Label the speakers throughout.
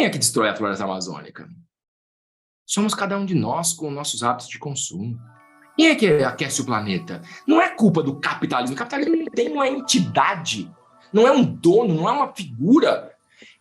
Speaker 1: Quem é que destrói a floresta amazônica? Somos cada um de nós com nossos hábitos de consumo. Quem é que aquece o planeta? Não é culpa do capitalismo. O capitalismo não tem uma entidade, não é um dono, não é uma figura.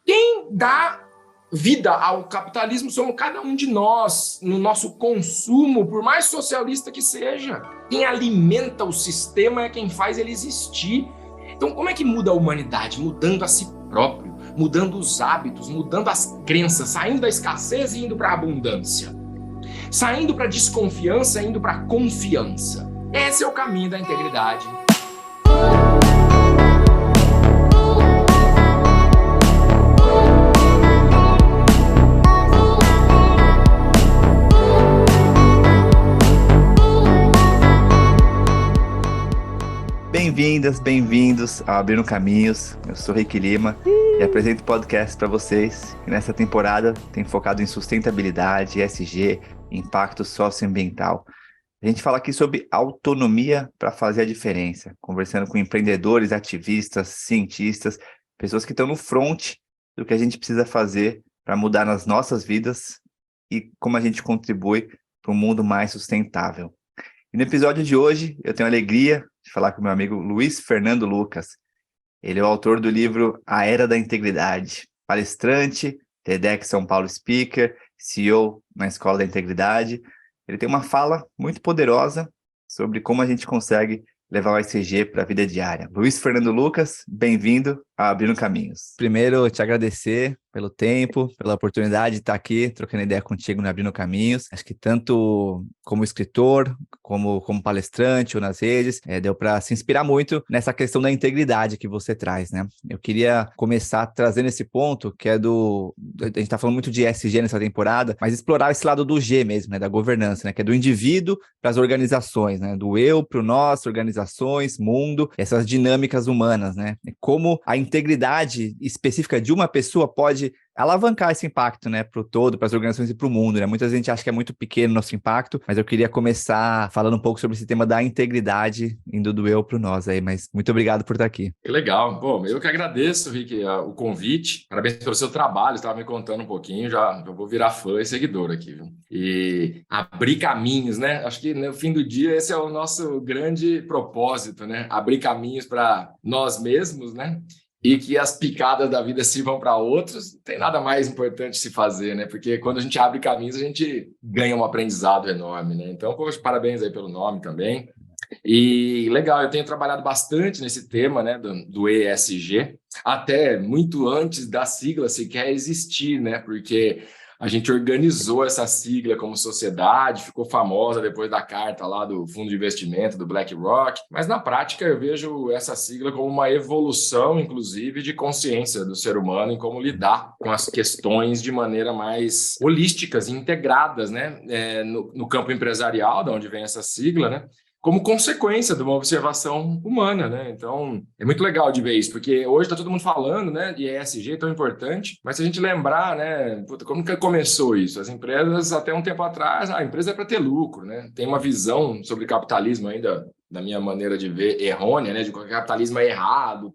Speaker 1: Quem dá vida ao capitalismo somos cada um de nós, no nosso consumo, por mais socialista que seja. Quem alimenta o sistema é quem faz ele existir. Então, como é que muda a humanidade? Mudando a si próprio, mudando os hábitos, mudando as crenças, saindo da escassez e indo para a abundância. Saindo para a desconfiança e indo para a confiança. Esse é o caminho da integridade.
Speaker 2: Bem-vindas, bem-vindos ao Abrindo Caminhos. Eu sou Rick Lima e apresento o podcast para vocês, que nessa temporada tem focado em sustentabilidade, ESG, impacto socioambiental. A gente fala aqui sobre autonomia para fazer a diferença, conversando com empreendedores, ativistas, cientistas, pessoas que estão no front do que a gente precisa fazer para mudar nas nossas vidas e como a gente contribui para um mundo mais sustentável. E no episódio de hoje, eu tenho a alegria de falar com o meu amigo Luiz Fernando Lucas. Ele é o autor do livro A Era da Integridade, palestrante, TEDx São Paulo Speaker, CEO na Escola da Integridade. Ele tem uma fala muito poderosa sobre como a gente consegue levar o ESG para a vida diária. Luiz Fernando Lucas, bem-vindo a Abrindo Caminhos. Primeiro, te agradecer pelo tempo, pela oportunidade de estar aqui trocando ideia contigo no Abrindo Caminhos. Acho que tanto como escritor, como palestrante ou nas redes, deu para se inspirar muito nessa questão da integridade que você traz, né? Eu queria começar trazendo esse ponto, que é a gente está falando muito de ESG nessa temporada, mas explorar esse lado do G mesmo, né? Da governança, né? Que é do indivíduo para as organizações, né? Do eu para o nós, organizações, mundo, essas dinâmicas humanas, né? Como a integridade específica de uma pessoa pode alavancar esse impacto, né, para o todo, para as organizações e para o mundo, né? Muita gente acha que é muito pequeno o nosso impacto, mas eu queria começar falando um pouco sobre esse tema da integridade, indo do eu para o nós aí, mas muito obrigado por estar aqui.
Speaker 1: Que legal. Bom, eu que agradeço, Rick, o convite. Parabéns pelo seu trabalho, estava me contando um pouquinho, já vou virar fã e seguidor aqui, viu? E abrir caminhos, né? Acho que no fim do dia esse é o nosso grande propósito, né? Abrir caminhos para nós mesmos, né? E que as picadas da vida sirvam para outros, não tem nada mais importante se fazer, né? Porque quando a gente abre caminhos, a gente ganha um aprendizado enorme, né? Então, poxa, parabéns aí pelo nome também. E legal, eu tenho trabalhado bastante nesse tema, né, do ESG, até muito antes da sigla sequer existir, né? Porque a gente organizou essa sigla como sociedade, ficou famosa depois da carta lá do fundo de investimento do BlackRock, mas na prática eu vejo essa sigla como uma evolução, inclusive, de consciência do ser humano em como lidar com as questões de maneira mais holísticas e integradas, né? No campo empresarial, de onde vem essa sigla, né? Como consequência de uma observação humana, né? Então, é muito legal de ver isso, porque hoje está todo mundo falando, né, de ESG tão importante, mas se a gente lembrar, né, como que começou isso? As empresas, até um tempo atrás, a empresa é para ter lucro, né? Tem uma visão sobre capitalismo ainda, da minha maneira de ver, errônea, né, de que o capitalismo é errado,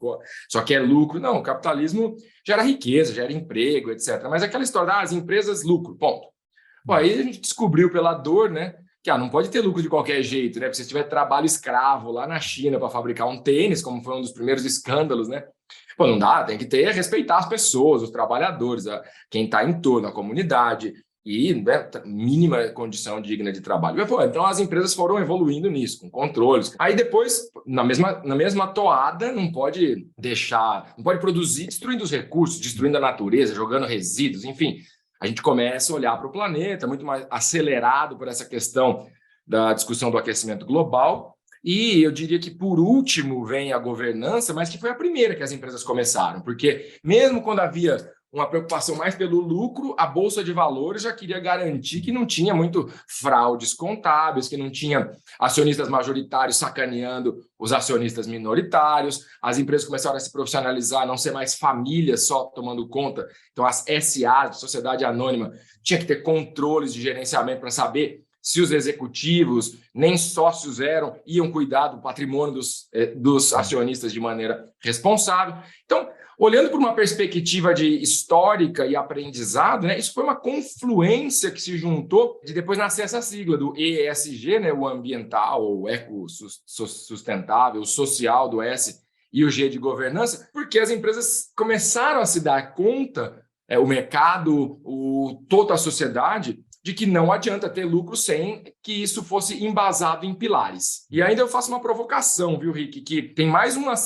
Speaker 1: só que é lucro. Não, o capitalismo gera riqueza, gera emprego, etc. Mas aquela história, as empresas lucro, ponto. Bom, aí a gente descobriu pela dor, né, que não pode ter lucro de qualquer jeito, né? Se você tiver trabalho escravo lá na China para fabricar um tênis, como foi um dos primeiros escândalos, né? Pô, não dá, tem que respeitar as pessoas, os trabalhadores, quem está em torno, a comunidade e, né, mínima condição digna de trabalho. Mas, pô, então as empresas foram evoluindo nisso, com controles. Aí depois, na mesma toada, não pode produzir destruindo os recursos, destruindo a natureza, jogando resíduos, enfim. A gente começa a olhar para o planeta, muito mais acelerado por essa questão da discussão do aquecimento global. E eu diria que, por último, vem a governança, mas que foi a primeira que as empresas começaram. Porque mesmo quando havia uma preocupação mais pelo lucro, a Bolsa de Valores já queria garantir que não tinha muito fraudes contábeis, que não tinha acionistas majoritários sacaneando os acionistas minoritários. As empresas começaram a se profissionalizar, não ser mais famílias só tomando conta. Então, as SAs, Sociedade Anônima, tinha que ter controles de gerenciamento para saber se os executivos nem sócios iam cuidar do patrimônio dos acionistas de maneira responsável. Então, olhando por uma perspectiva de histórica e aprendizado, né, isso foi uma confluência que se juntou de depois nascer essa sigla do ESG, né, o ambiental, o ecossustentável, o social do S e o G de governança, porque as empresas começaram a se dar conta, o mercado, toda a sociedade, de que não adianta ter lucro sem que isso fosse embasado em pilares. E ainda eu faço uma provocação, viu, Rick, que tem mais uma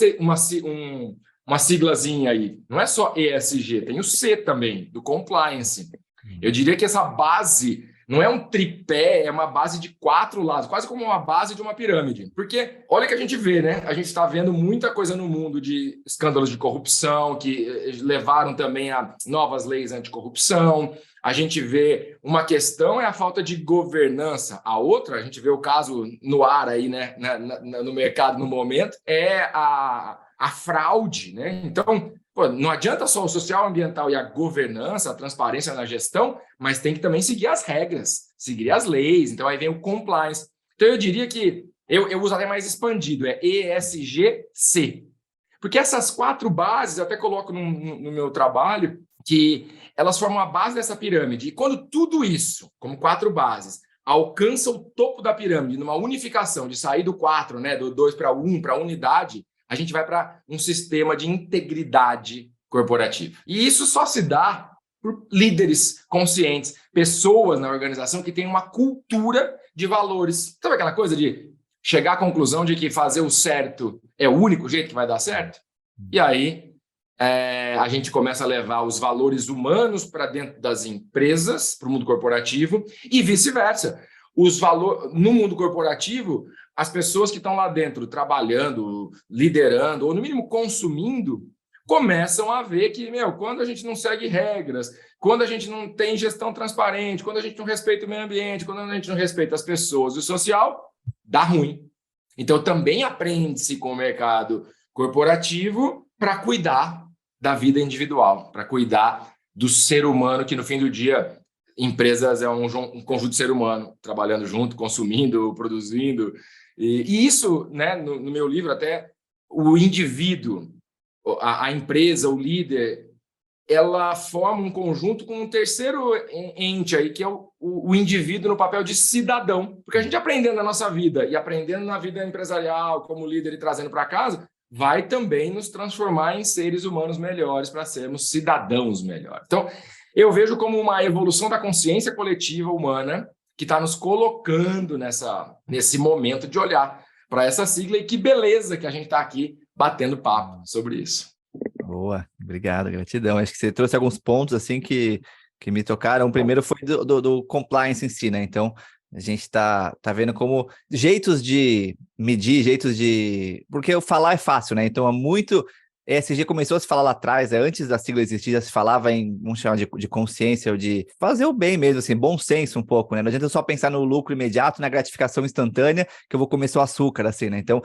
Speaker 1: siglazinha aí. Não é só ESG, tem o C também, do compliance. Eu diria que essa base não é um tripé, é uma base de 4 lados, quase como uma base de uma pirâmide. Porque olha que a gente vê, né? A gente está vendo muita coisa no mundo de escândalos de corrupção, que levaram também a novas leis anticorrupção. A gente vê uma questão é a falta de governança. A outra, a gente vê o caso no ar aí, né? No mercado no momento, é a fraude, né? Então, não adianta só o social, ambiental e a governança, a transparência na gestão, mas tem que também seguir as regras, seguir as leis. Então, aí vem o compliance. Então, eu diria que eu uso até mais expandido, é ESG-C. Porque essas 4 bases, eu até coloco no meu trabalho, que elas formam a base dessa pirâmide. E quando tudo isso, como 4 bases, alcança o topo da pirâmide, numa unificação, de sair do 4, né, do 2 para 1, para unidade, a gente vai para um sistema de integridade corporativa. E isso só se dá por líderes conscientes, pessoas na organização que têm uma cultura de valores. Sabe aquela coisa de chegar à conclusão de que fazer o certo é o único jeito que vai dar certo? E aí a gente começa a levar os valores humanos para dentro das empresas, para o mundo corporativo, e vice-versa. No mundo corporativo, as pessoas que estão lá dentro trabalhando, liderando, ou no mínimo consumindo, começam a ver que, quando a gente não segue regras, quando a gente não tem gestão transparente, quando a gente não respeita o meio ambiente, quando a gente não respeita as pessoas e o social, dá ruim. Então, também aprende-se com o mercado corporativo para cuidar da vida individual, para cuidar do ser humano, que no fim do dia, empresas é um conjunto de ser humano, trabalhando junto, consumindo, produzindo. E isso, né, no meu livro, até o indivíduo, a empresa, o líder, ela forma um conjunto com um terceiro ente aí, que é o indivíduo no papel de cidadão. Porque a gente aprendendo na nossa vida e aprendendo na vida empresarial, como líder e trazendo para casa, vai também nos transformar em seres humanos melhores para sermos cidadãos melhores. Então, eu vejo como uma evolução da consciência coletiva humana que está nos colocando nesse momento de olhar para essa sigla, e que beleza que a gente está aqui batendo papo sobre isso.
Speaker 2: Boa, obrigado, gratidão. Acho que você trouxe alguns pontos assim que me tocaram. O primeiro foi do compliance em si, né? Então, a gente está vendo como jeitos de medir, porque o falar é fácil, né? Então, ESG começou a se falar lá atrás, antes da sigla existir, já se falava em, vamos chamar de consciência, ou de fazer o bem mesmo, assim, bom senso um pouco, né? Não adianta só pensar no lucro imediato, na gratificação instantânea, que eu vou comer só açúcar, assim, né? Então,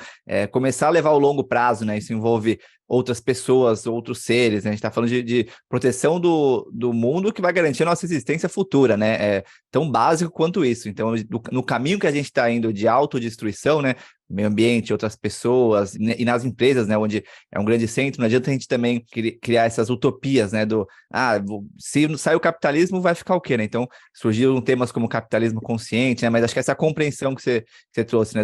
Speaker 2: começar a levar o longo prazo, né? Isso envolve outras pessoas, outros seres, né? A gente está falando de proteção do mundo que vai garantir a nossa existência futura, né? É tão básico quanto isso. Então, no caminho que a gente está indo de autodestruição, né? Meio ambiente, outras pessoas, e nas empresas, né, onde é um grande centro, não adianta a gente também criar essas utopias, né, se sair o capitalismo, vai ficar o quê, né? Então, surgiram temas como capitalismo consciente, né, mas acho que essa compreensão que você trouxe, né,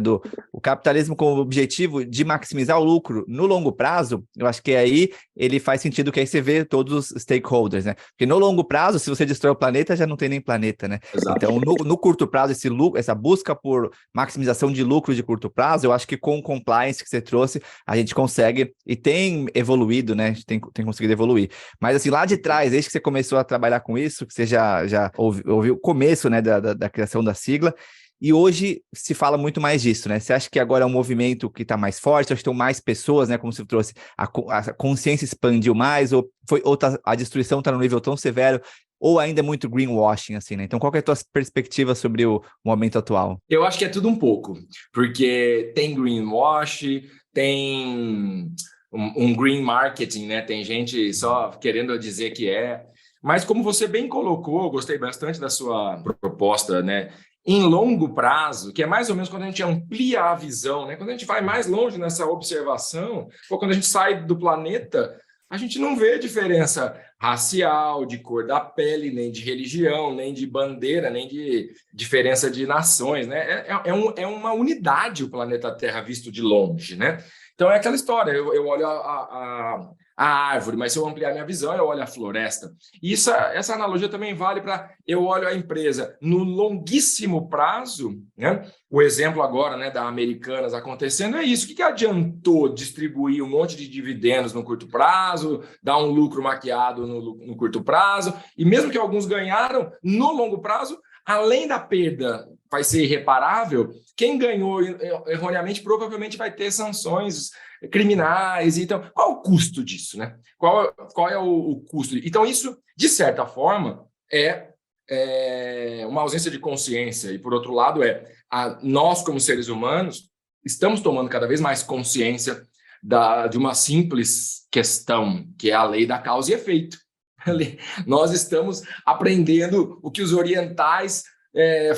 Speaker 2: o capitalismo com o objetivo de maximizar o lucro no longo prazo, eu acho que aí ele faz sentido, que aí você vê todos os stakeholders, né? Porque no longo prazo, se você destrói o planeta, já não tem nem planeta, né?
Speaker 1: Exato.
Speaker 2: Então, no curto prazo, essa busca por maximização de lucro de curto prazo, eu acho que com o compliance que você trouxe, a gente consegue, e tem evoluído, né? A gente tem conseguido evoluir. Mas assim, lá de trás, desde que você começou a trabalhar com isso, que você já ouviu o começo, né, da criação da sigla, e hoje se fala muito mais disso, né? Você acha que agora é um movimento que está mais forte, ou estão mais pessoas, né? Como você trouxe, a consciência expandiu mais, ou a destruição está num nível tão severo, ou ainda é muito greenwashing, assim, né? Então, qual que é a tua perspectiva sobre o momento atual?
Speaker 1: Eu acho que é tudo um pouco, porque tem greenwashing, tem um green marketing, né? Tem gente só querendo dizer que é. Mas como você bem colocou, gostei bastante da sua proposta, né? em longo prazo, que é mais ou menos quando a gente amplia a visão, né? Quando a gente vai mais longe nessa observação, ou quando a gente sai do planeta, a gente não vê diferença racial, de cor da pele, nem de religião, nem de bandeira, nem de diferença de nações, né? É uma unidade o planeta Terra visto de longe, né? Então é aquela história, eu olho a árvore, mas se eu ampliar minha visão, eu olho a floresta. E essa analogia também vale para eu olho a empresa no longuíssimo prazo, né? O exemplo agora, né, da Americanas acontecendo é isso. O que adiantou distribuir um monte de dividendos no curto prazo, dar um lucro maquiado no curto prazo, e mesmo que alguns ganharam, no longo prazo, além da perda vai ser irreparável, quem ganhou erroneamente provavelmente vai ter sanções criminais. Então, qual o custo disso, né? Qual é o custo? Então, isso, de certa forma, é uma ausência de consciência. E, por outro lado, nós, como seres humanos, estamos tomando cada vez mais consciência de uma simples questão, que é a lei da causa e efeito. Nós estamos aprendendo o que os orientais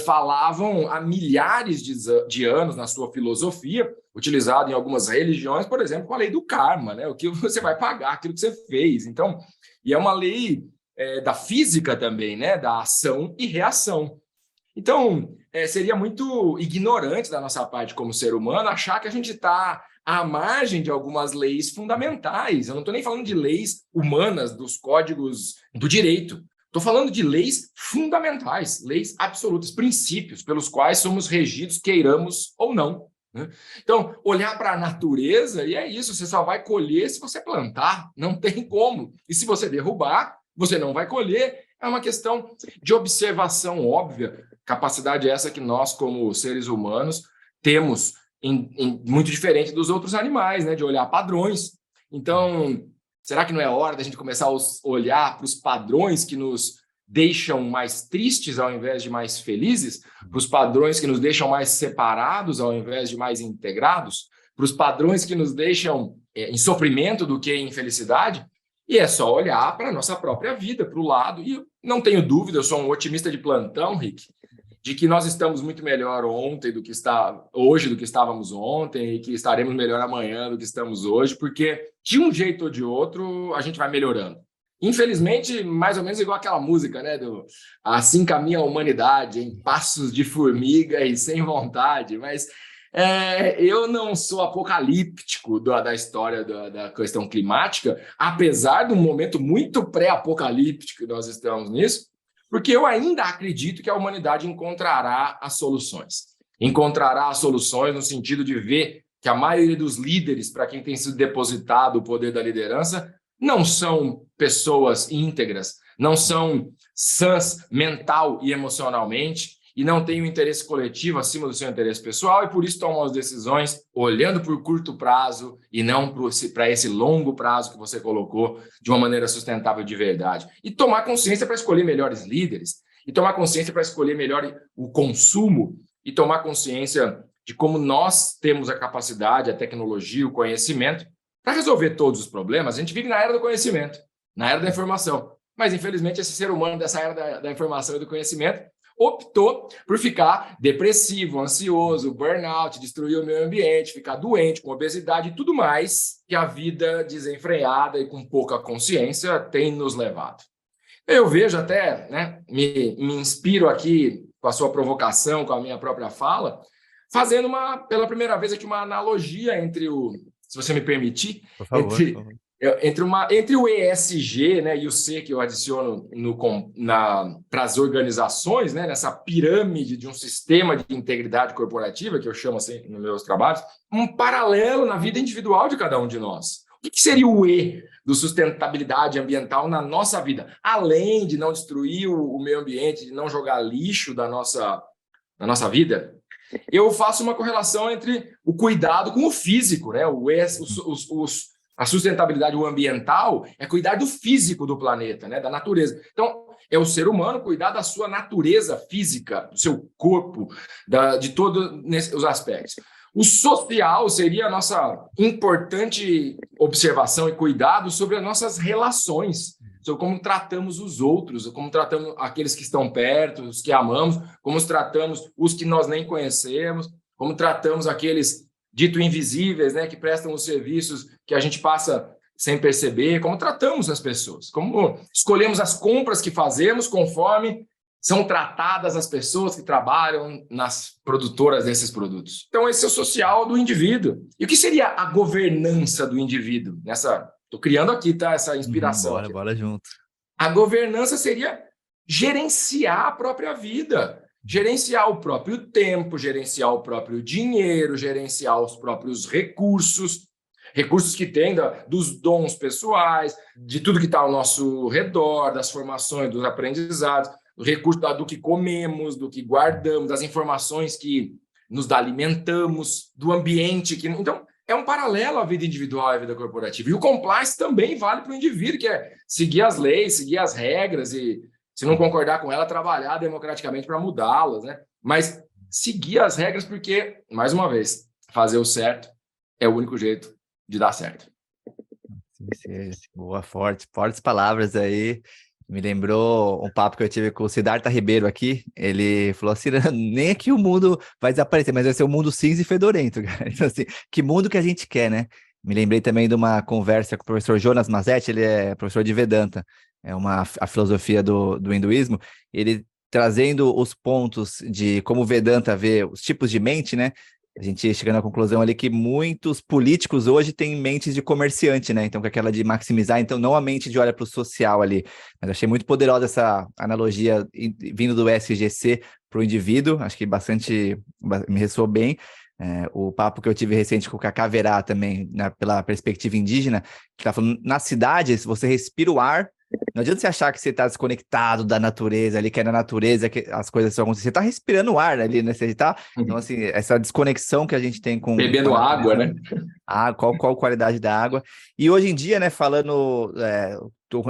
Speaker 1: falavam há milhares de anos na sua filosofia, utilizado em algumas religiões, por exemplo, com a lei do karma, né? O que você vai pagar, aquilo que você fez. Então, e é uma lei da física também, né? Da ação e reação. Então, seria muito ignorante da nossa parte como ser humano achar que a gente está à margem de algumas leis fundamentais. Eu não estou nem falando de leis humanas, dos códigos do direito. Estou falando de leis fundamentais, leis absolutas, princípios pelos quais somos regidos, queiramos ou não, né? Então, olhar para a natureza, e é isso, você só vai colher se você plantar, não tem como. E se você derrubar, você não vai colher. É uma questão de observação óbvia, capacidade essa que nós, como seres humanos, temos muito diferente dos outros animais, né? De olhar padrões. Então, será que não é hora da gente começar a olhar para os padrões que nos deixam mais tristes ao invés de mais felizes? Para os padrões que nos deixam mais separados ao invés de mais integrados? Para os padrões que nos deixam em sofrimento do que em felicidade? E é só olhar para a nossa própria vida, para o lado. E eu não tenho dúvida, eu sou um otimista de plantão, Rick, de que nós estamos muito melhor hoje do que estávamos ontem, e que estaremos melhor amanhã do que estamos hoje, porque de um jeito ou de outro a gente vai melhorando. Infelizmente, mais ou menos igual aquela música, né? Assim caminha a humanidade, em passos de formiga e sem vontade. Mas eu não sou apocalíptico da história da questão climática, apesar de um momento muito pré-apocalíptico que nós estamos nisso, porque eu ainda acredito que a humanidade encontrará as soluções. Encontrará as soluções no sentido de ver que a maioria dos líderes, para quem tem sido depositado o poder da liderança, não são pessoas íntegras, não são sãs mental e emocionalmente, e não têm o interesse coletivo acima do seu interesse pessoal, e por isso tomam as decisões olhando por curto prazo e não para esse longo prazo que você colocou de uma maneira sustentável de verdade. E tomar consciência para escolher melhores líderes, e tomar consciência para escolher melhor o consumo, e tomar consciência de como nós temos a capacidade, a tecnologia, o conhecimento para resolver todos os problemas. A gente vive na era do conhecimento, na era da informação, mas infelizmente esse ser humano dessa era da informação e do conhecimento optou por ficar depressivo, ansioso, burnout, destruir o meio ambiente, ficar doente, com obesidade e tudo mais que a vida desenfreada e com pouca consciência tem nos levado. Eu vejo até, né, me inspiro aqui com a sua provocação, com a minha própria fala, fazendo pela primeira vez aqui uma analogia se você me permitir,
Speaker 2: por favor, por favor.
Speaker 1: Entre o ESG, né, e o C que eu adiciono para as organizações, né, nessa pirâmide de um sistema de integridade corporativa, que eu chamo assim nos meus trabalhos, um paralelo na vida individual de cada um de nós. O que seria o E do sustentabilidade ambiental na nossa vida? Além de não destruir o meio ambiente, de não jogar lixo da nossa vida, eu faço uma correlação entre o cuidado com o físico, né? A sustentabilidade ambiental é cuidar do físico do planeta, né? Da natureza. Então, é o ser humano cuidar da sua natureza física, do seu corpo, de todos os aspectos. O social seria a nossa importante observação e cuidado sobre as nossas relações, sobre como tratamos os outros, como tratamos aqueles que estão perto, os que amamos, como tratamos os que nós nem conhecemos, como tratamos aqueles dito invisíveis, né, que prestam os serviços que a gente passa sem perceber, como tratamos as pessoas, como escolhemos as compras que fazemos conforme são tratadas as pessoas que trabalham nas produtoras desses produtos. Então, esse é o social do indivíduo. E o que seria a governança do indivíduo? Estou criando aqui, tá? Essa inspiração.
Speaker 2: Bora junto.
Speaker 1: A governança seria gerenciar a própria vida, gerenciar o próprio tempo, gerenciar o próprio dinheiro, gerenciar os próprios recursos que tem dos dons pessoais, de tudo que está ao nosso redor, das formações, dos aprendizados, do recurso do que comemos, do que guardamos, das informações que nos alimentamos, do ambiente que... Então, é um paralelo à vida individual e à vida corporativa. E o compliance também vale para o indivíduo, que é seguir as leis, seguir as regras e, se não concordar com ela, trabalhar democraticamente para mudá-las, né? Mas seguir as regras porque, mais uma vez, fazer o certo é o único jeito de dar certo.
Speaker 2: Sim. Boa, fortes palavras aí. Me lembrou um papo que eu tive com o Siddhartha Ribeiro aqui. Ele falou assim, nem é que o mundo vai desaparecer, mas vai ser um mundo cinza e fedorento, cara. Então, assim, que mundo que a gente quer, né? Me lembrei também de uma conversa com o professor Jonas Mazetti, ele é professor de Vedanta, a filosofia do hinduísmo. Ele trazendo os pontos de como o Vedanta vê os tipos de mente, né? A gente chegando à conclusão ali que muitos políticos hoje têm mentes de comerciante, né? Então, com aquela de maximizar, então não a mente de olha para o social ali. Mas achei muito poderosa essa analogia vindo do SGC para o indivíduo, acho que bastante me ressoou bem. O papo que eu tive recente com o Cacá Verá também, pela perspectiva indígena, que está falando, na cidade, se você respira o ar, não adianta você achar que você está desconectado da natureza ali, que é na natureza que as coisas estão acontecendo. Você está respirando o ar ali, né? Você tá... Então, assim, essa desconexão que a gente tem com...
Speaker 1: Bebendo água, né?
Speaker 2: Qual qualidade da água. E hoje em dia, né, falando...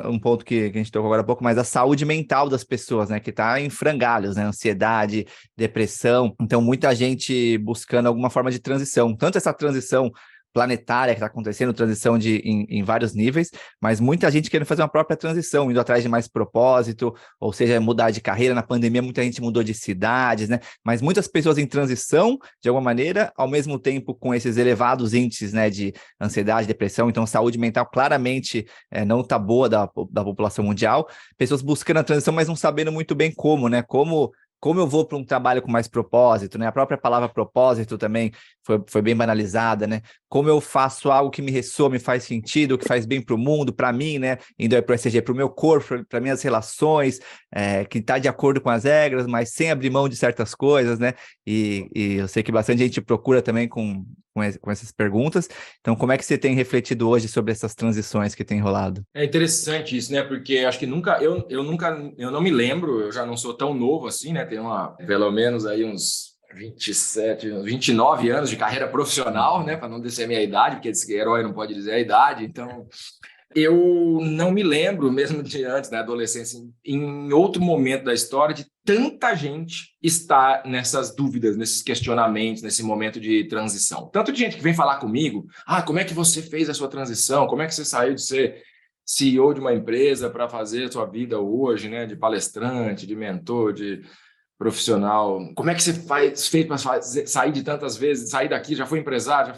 Speaker 2: um ponto que a gente tocou agora há pouco, mas a saúde mental das pessoas, né, que está em frangalhos, né, ansiedade, depressão. Então, muita gente buscando alguma forma de transição. Tanto essa transição planetária que está acontecendo, transição em vários níveis, mas muita gente querendo fazer uma própria transição, indo atrás de mais propósito, ou seja, mudar de carreira. Na pandemia, muita gente mudou de cidades, né? Mas muitas pessoas em transição, de alguma maneira, ao mesmo tempo com esses elevados índices, né, de ansiedade, depressão. Então, saúde mental claramente não está boa da população mundial. Pessoas buscando a transição, mas não sabendo muito bem como, né? Como eu vou para um trabalho com mais propósito, né? A própria palavra propósito também foi bem banalizada, né? Como eu faço algo que me ressoa, me faz sentido, que faz bem para o mundo, para mim, né? Indo para o ESG, para o meu corpo, para minhas relações, que está de acordo com as regras, mas sem abrir mão de certas coisas, né? E eu sei que bastante gente procura também com essas perguntas. Então, como é que você tem refletido hoje sobre essas transições que tem rolado?
Speaker 1: É interessante isso, né? Porque acho que eu não me lembro, eu já não sou tão novo assim, né? Tenho pelo menos aí uns 29 anos de carreira profissional, né? Para não dizer a minha idade, porque esse herói não pode dizer a idade. Então, eu não me lembro, mesmo de antes, da adolescência, em outro momento da história, de tanta gente estar nessas dúvidas, nesses questionamentos, nesse momento de transição. Tanto de gente que vem falar comigo, como é que você fez a sua transição? Como é que você saiu de ser CEO de uma empresa para fazer a sua vida hoje, né? De palestrante, de mentor, de profissional. Como é que você fez para sair de tantas vezes, sair daqui, já foi empresário,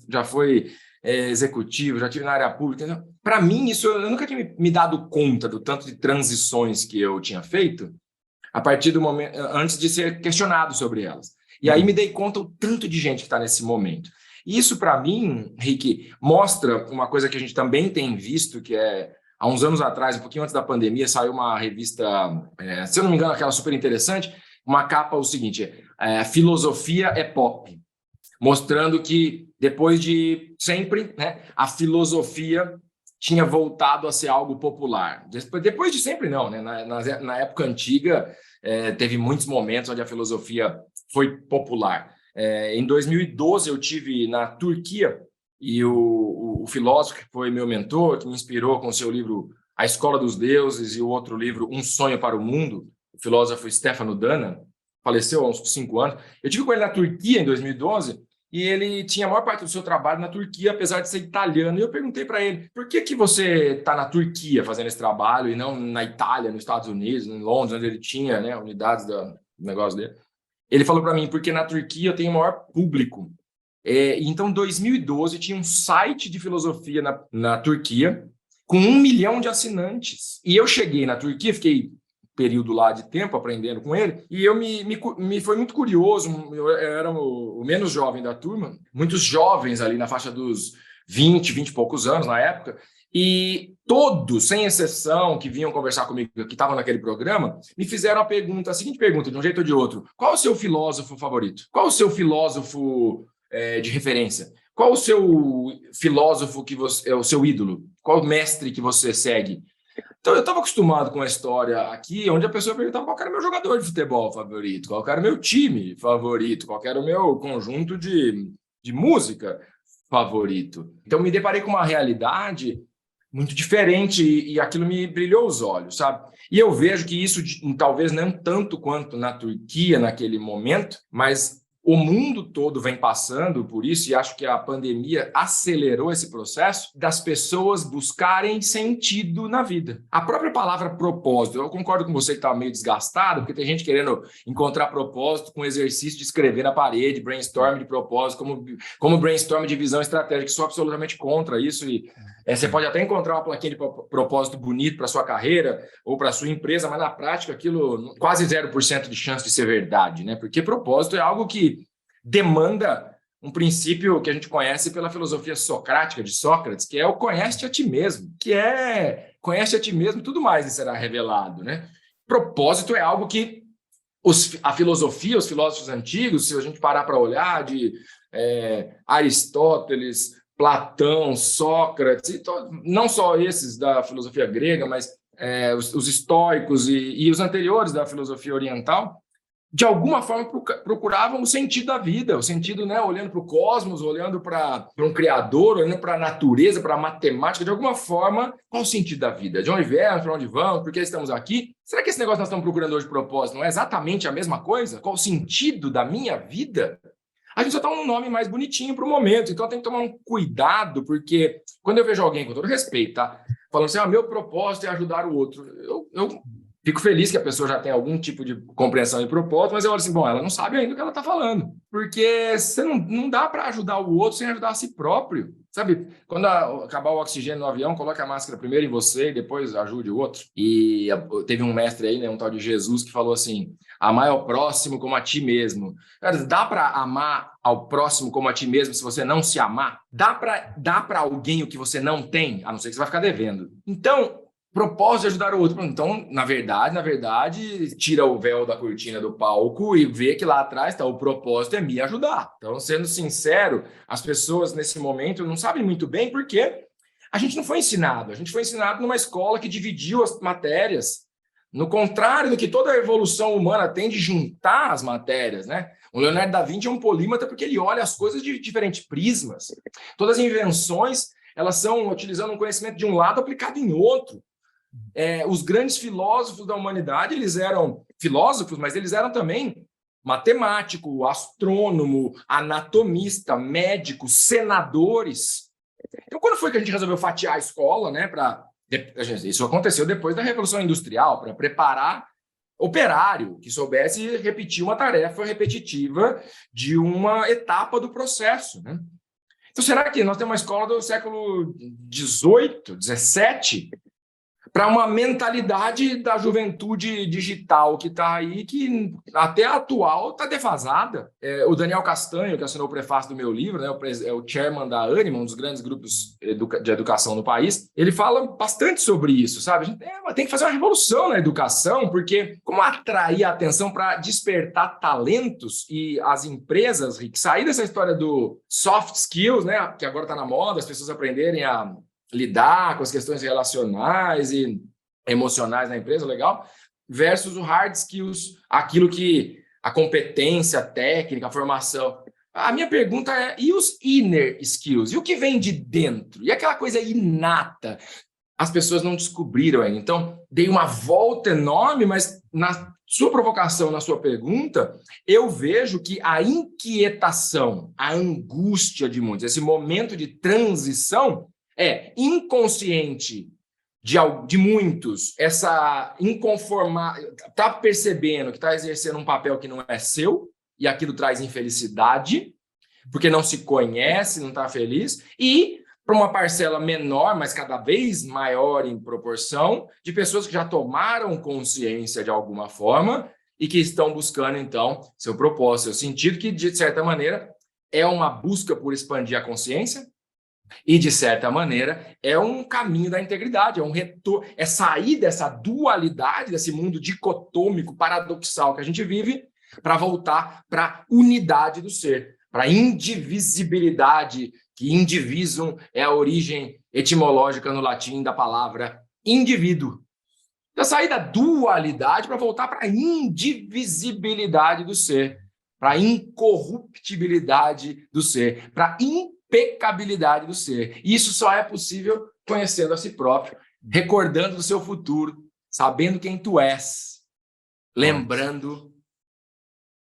Speaker 1: já foi executivo, já tive na área pública. Para mim, isso eu nunca tinha me dado conta do tanto de transições que eu tinha feito a partir do momento, antes de ser questionado sobre elas. E aí me dei conta o tanto de gente que está nesse momento. E isso, para mim, Rick, mostra uma coisa que a gente também tem visto, que há uns anos atrás, um pouquinho antes da pandemia, saiu uma revista, se eu não me engano, aquela super interessante, uma capa, o seguinte, filosofia é pop, mostrando que depois de sempre, né, a filosofia tinha voltado a ser algo popular. Depois de sempre não, né? Na época antiga, teve muitos momentos onde a filosofia foi popular. Em 2012 eu tive na Turquia e o filósofo que foi meu mentor, que me inspirou com o seu livro A Escola dos Deuses e o outro livro Um Sonho para o Mundo, o filósofo Stefano Dana, faleceu há uns 5 anos. Eu tive com ele na Turquia em 2012 e ele tinha a maior parte do seu trabalho na Turquia, apesar de ser italiano. E eu perguntei para ele, por que você está na Turquia fazendo esse trabalho e não na Itália, nos Estados Unidos, em Londres, onde ele tinha, né, unidades do negócio dele? Ele falou para mim, porque na Turquia eu tenho o maior público. Então, em 2012, tinha um site de filosofia na Turquia com 1 milhão de assinantes. E eu cheguei na Turquia, fiquei período lá de tempo aprendendo com ele, e eu me foi muito curioso. Eu era o menos jovem da turma, muitos jovens ali na faixa dos 20 e poucos anos na época, e todos, sem exceção, que vinham conversar comigo, que estavam naquele programa, me fizeram a seguinte pergunta, de um jeito ou de outro: qual o seu filósofo favorito? Qual o seu filósofo de referência? Qual o seu filósofo que você é o seu ídolo? Qual mestre que você segue? Então, eu estava acostumado com a história aqui, onde a pessoa perguntava qual era o meu jogador de futebol favorito, qual era o meu time favorito, qual era o meu conjunto de música favorito. Então, me deparei com uma realidade muito diferente e aquilo me brilhou os olhos, sabe? E eu vejo que isso, talvez não tanto quanto na Turquia naquele momento, mas o mundo todo vem passando por isso, e acho que a pandemia acelerou esse processo das pessoas buscarem sentido na vida. A própria palavra propósito, eu concordo com você que está meio desgastado, porque tem gente querendo encontrar propósito com exercício de escrever na parede, brainstorm de propósito, como brainstorm de visão estratégica. Sou absolutamente contra isso, e você pode até encontrar uma plaquinha de propósito bonito para sua carreira ou para sua empresa, mas na prática aquilo quase 0% de chance de ser verdade, né? Porque propósito é algo que demanda um princípio que a gente conhece pela filosofia socrática de Sócrates, que é o conhece-te a ti mesmo, que é conhece a ti mesmo, tudo mais lhe será revelado, né? Propósito é algo que a filosofia, os filósofos antigos, se a gente parar para olhar, de Aristóteles, Platão, Sócrates, não só esses da filosofia grega, mas os estoicos e os anteriores da filosofia oriental, de alguma forma procuravam o sentido da vida, o sentido, né, olhando para o cosmos, olhando para um criador, olhando para a natureza, para a matemática, de alguma forma, qual o sentido da vida? De onde viemos, para onde vamos, por que estamos aqui? Será que esse negócio que nós estamos procurando hoje de propósito não é exatamente a mesma coisa? Qual o sentido da minha vida? A gente só dá um nome mais bonitinho para o momento, então tem que tomar um cuidado, porque quando eu vejo alguém, com todo respeito, tá, falando assim, meu propósito é ajudar o outro, eu fico feliz que a pessoa já tem algum tipo de compreensão de propósito, mas eu olho assim, bom, ela não sabe ainda o que ela está falando, porque você não dá para ajudar o outro sem ajudar a si próprio, sabe? Quando acabar o oxigênio no avião, coloque a máscara primeiro em você e depois ajude o outro. E teve um mestre aí, né, um tal de Jesus, que falou assim, amar ao próximo como a ti mesmo. Dá para amar ao próximo como a ti mesmo se você não se amar? Dá para alguém o que você não tem, a não ser que você vai ficar devendo. Então, propósito de ajudar o outro. Então, na verdade, tira o véu da cortina do palco e vê que lá atrás está o propósito é me ajudar. Então, sendo sincero, as pessoas nesse momento não sabem muito bem porque a gente não foi ensinado. A gente foi ensinado numa escola que dividiu as matérias. No contrário do que toda a evolução humana tem de juntar as matérias, né? O Leonardo da Vinci é um polímata porque ele olha as coisas de diferentes prismas. Todas as invenções, elas são utilizando um conhecimento de um lado aplicado em outro. Os grandes filósofos da humanidade, eles eram filósofos, mas eles eram também matemático, astrônomo, anatomista, médico, senadores. Então, quando foi que a gente resolveu fatiar a escola, né? Isso aconteceu depois da Revolução Industrial, para preparar operário que soubesse repetir uma tarefa repetitiva de uma etapa do processo, né? Então, será que nós temos uma escola do século XVIII, XVII, para uma mentalidade da juventude digital que está aí, que até a atual está defasada? O Daniel Castanho, que assinou o prefácio do meu livro, né, é o chairman da Anima, um dos grandes grupos de educação no país, ele fala bastante sobre isso, sabe? A gente tem que fazer uma revolução na educação, porque como atrair a atenção para despertar talentos e as empresas, Rick, sair dessa história do soft skills, né, que agora está na moda, as pessoas aprenderem a lidar com as questões relacionais e emocionais na empresa, legal, versus o hard skills, aquilo que a competência técnica, a formação. A minha pergunta é, e os inner skills? E o que vem de dentro? E aquela coisa inata? as pessoas não descobriram ainda. Então, dei uma volta enorme, mas na sua provocação, na sua pergunta, eu vejo que a inquietação, a angústia de muitos, esse momento de transição é inconsciente de muitos, essa inconformar, está percebendo que está exercendo um papel que não é seu, e aquilo traz infelicidade, porque não se conhece, não está feliz, e para uma parcela menor, mas cada vez maior em proporção, de pessoas que já tomaram consciência de alguma forma e que estão buscando, então, seu propósito, seu sentido, que, de certa maneira, é uma busca por expandir a consciência e, de certa maneira, é um caminho da integridade, é um retorno, é sair dessa dualidade, desse mundo dicotômico, paradoxal que a gente vive, para voltar para a unidade do ser, para a indivisibilidade, que indivisum é a origem etimológica no latim da palavra indivíduo. Então, sair da dualidade para voltar para a indivisibilidade do ser, para a incorruptibilidade do ser, para a impecabilidade do ser. E isso só é possível conhecendo a si próprio, recordando do seu futuro, sabendo quem tu és, lembrando